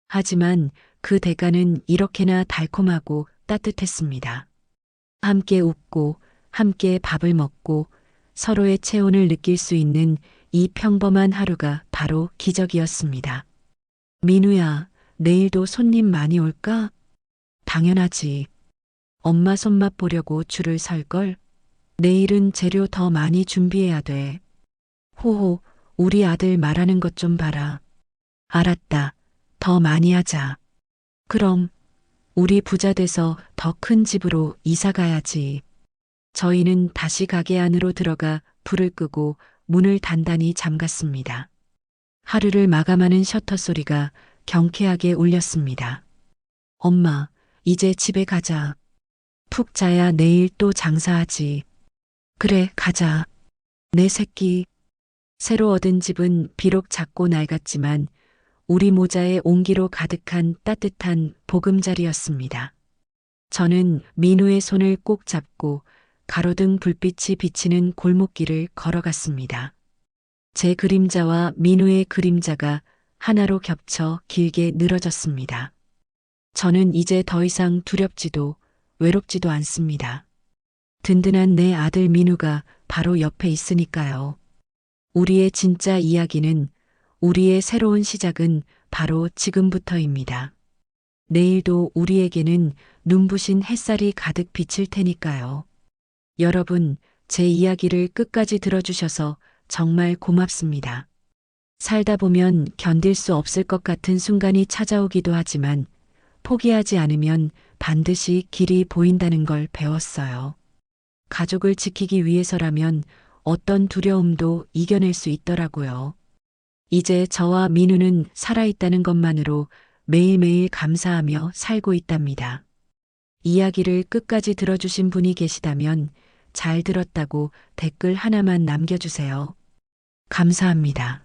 하지만 그 대가는 이렇게나 달콤하고 따뜻했습니다. 함께 웃고 함께 밥을 먹고 서로의 체온을 느낄 수 있는 이 평범한 하루가 바로 기적이었습니다. 민우야, 내일도 손님 많이 올까? 당연하지. 엄마 손맛 보려고 줄을 설걸? 내일은 재료 더 많이 준비해야 돼. 호호, 우리 아들 말하는 것 좀 봐라. 알았다. 더 많이 하자. 그럼 우리 부자 돼서 더 큰 집으로 이사 가야지. 저희는 다시 가게 안으로 들어가 불을 끄고 문을 단단히 잠갔습니다. 하루를 마감하는 셔터 소리가 경쾌하게 울렸습니다. 엄마, 이제 집에 가자. 푹 자야 내일 또 장사하지. 그래, 가자. 내 새끼. 새로 얻은 집은 비록 작고 낡았지만 우리 모자에 온기로 가득한 따뜻한 보금자리였습니다. 저는 민우의 손을 꼭 잡고 가로등 불빛이 비치는 골목길을 걸어갔습니다. 제 그림자와 민우의 그림자가 하나로 겹쳐 길게 늘어졌습니다. 저는 이제 더 이상 두렵지도 외롭지도 않습니다. 든든한 내 아들 민우가 바로 옆에 있으니까요. 우리의 진짜 이야기는, 우리의 새로운 시작은 바로 지금부터입니다. 내일도 우리에게는 눈부신 햇살이 가득 비칠 테니까요. 여러분, 제 이야기를 끝까지 들어주셔서 정말 고맙습니다. 살다 보면 견딜 수 없을 것 같은 순간이 찾아오기도 하지만 포기하지 않으면 반드시 길이 보인다는 걸 배웠어요. 가족을 지키기 위해서라면 어떤 두려움도 이겨낼 수 있더라고요. 이제 저와 민우는 살아있다는 것만으로 매일매일 감사하며 살고 있답니다. 이야기를 끝까지 들어주신 분이 계시다면 잘 들었다고 댓글 하나만 남겨주세요. 감사합니다.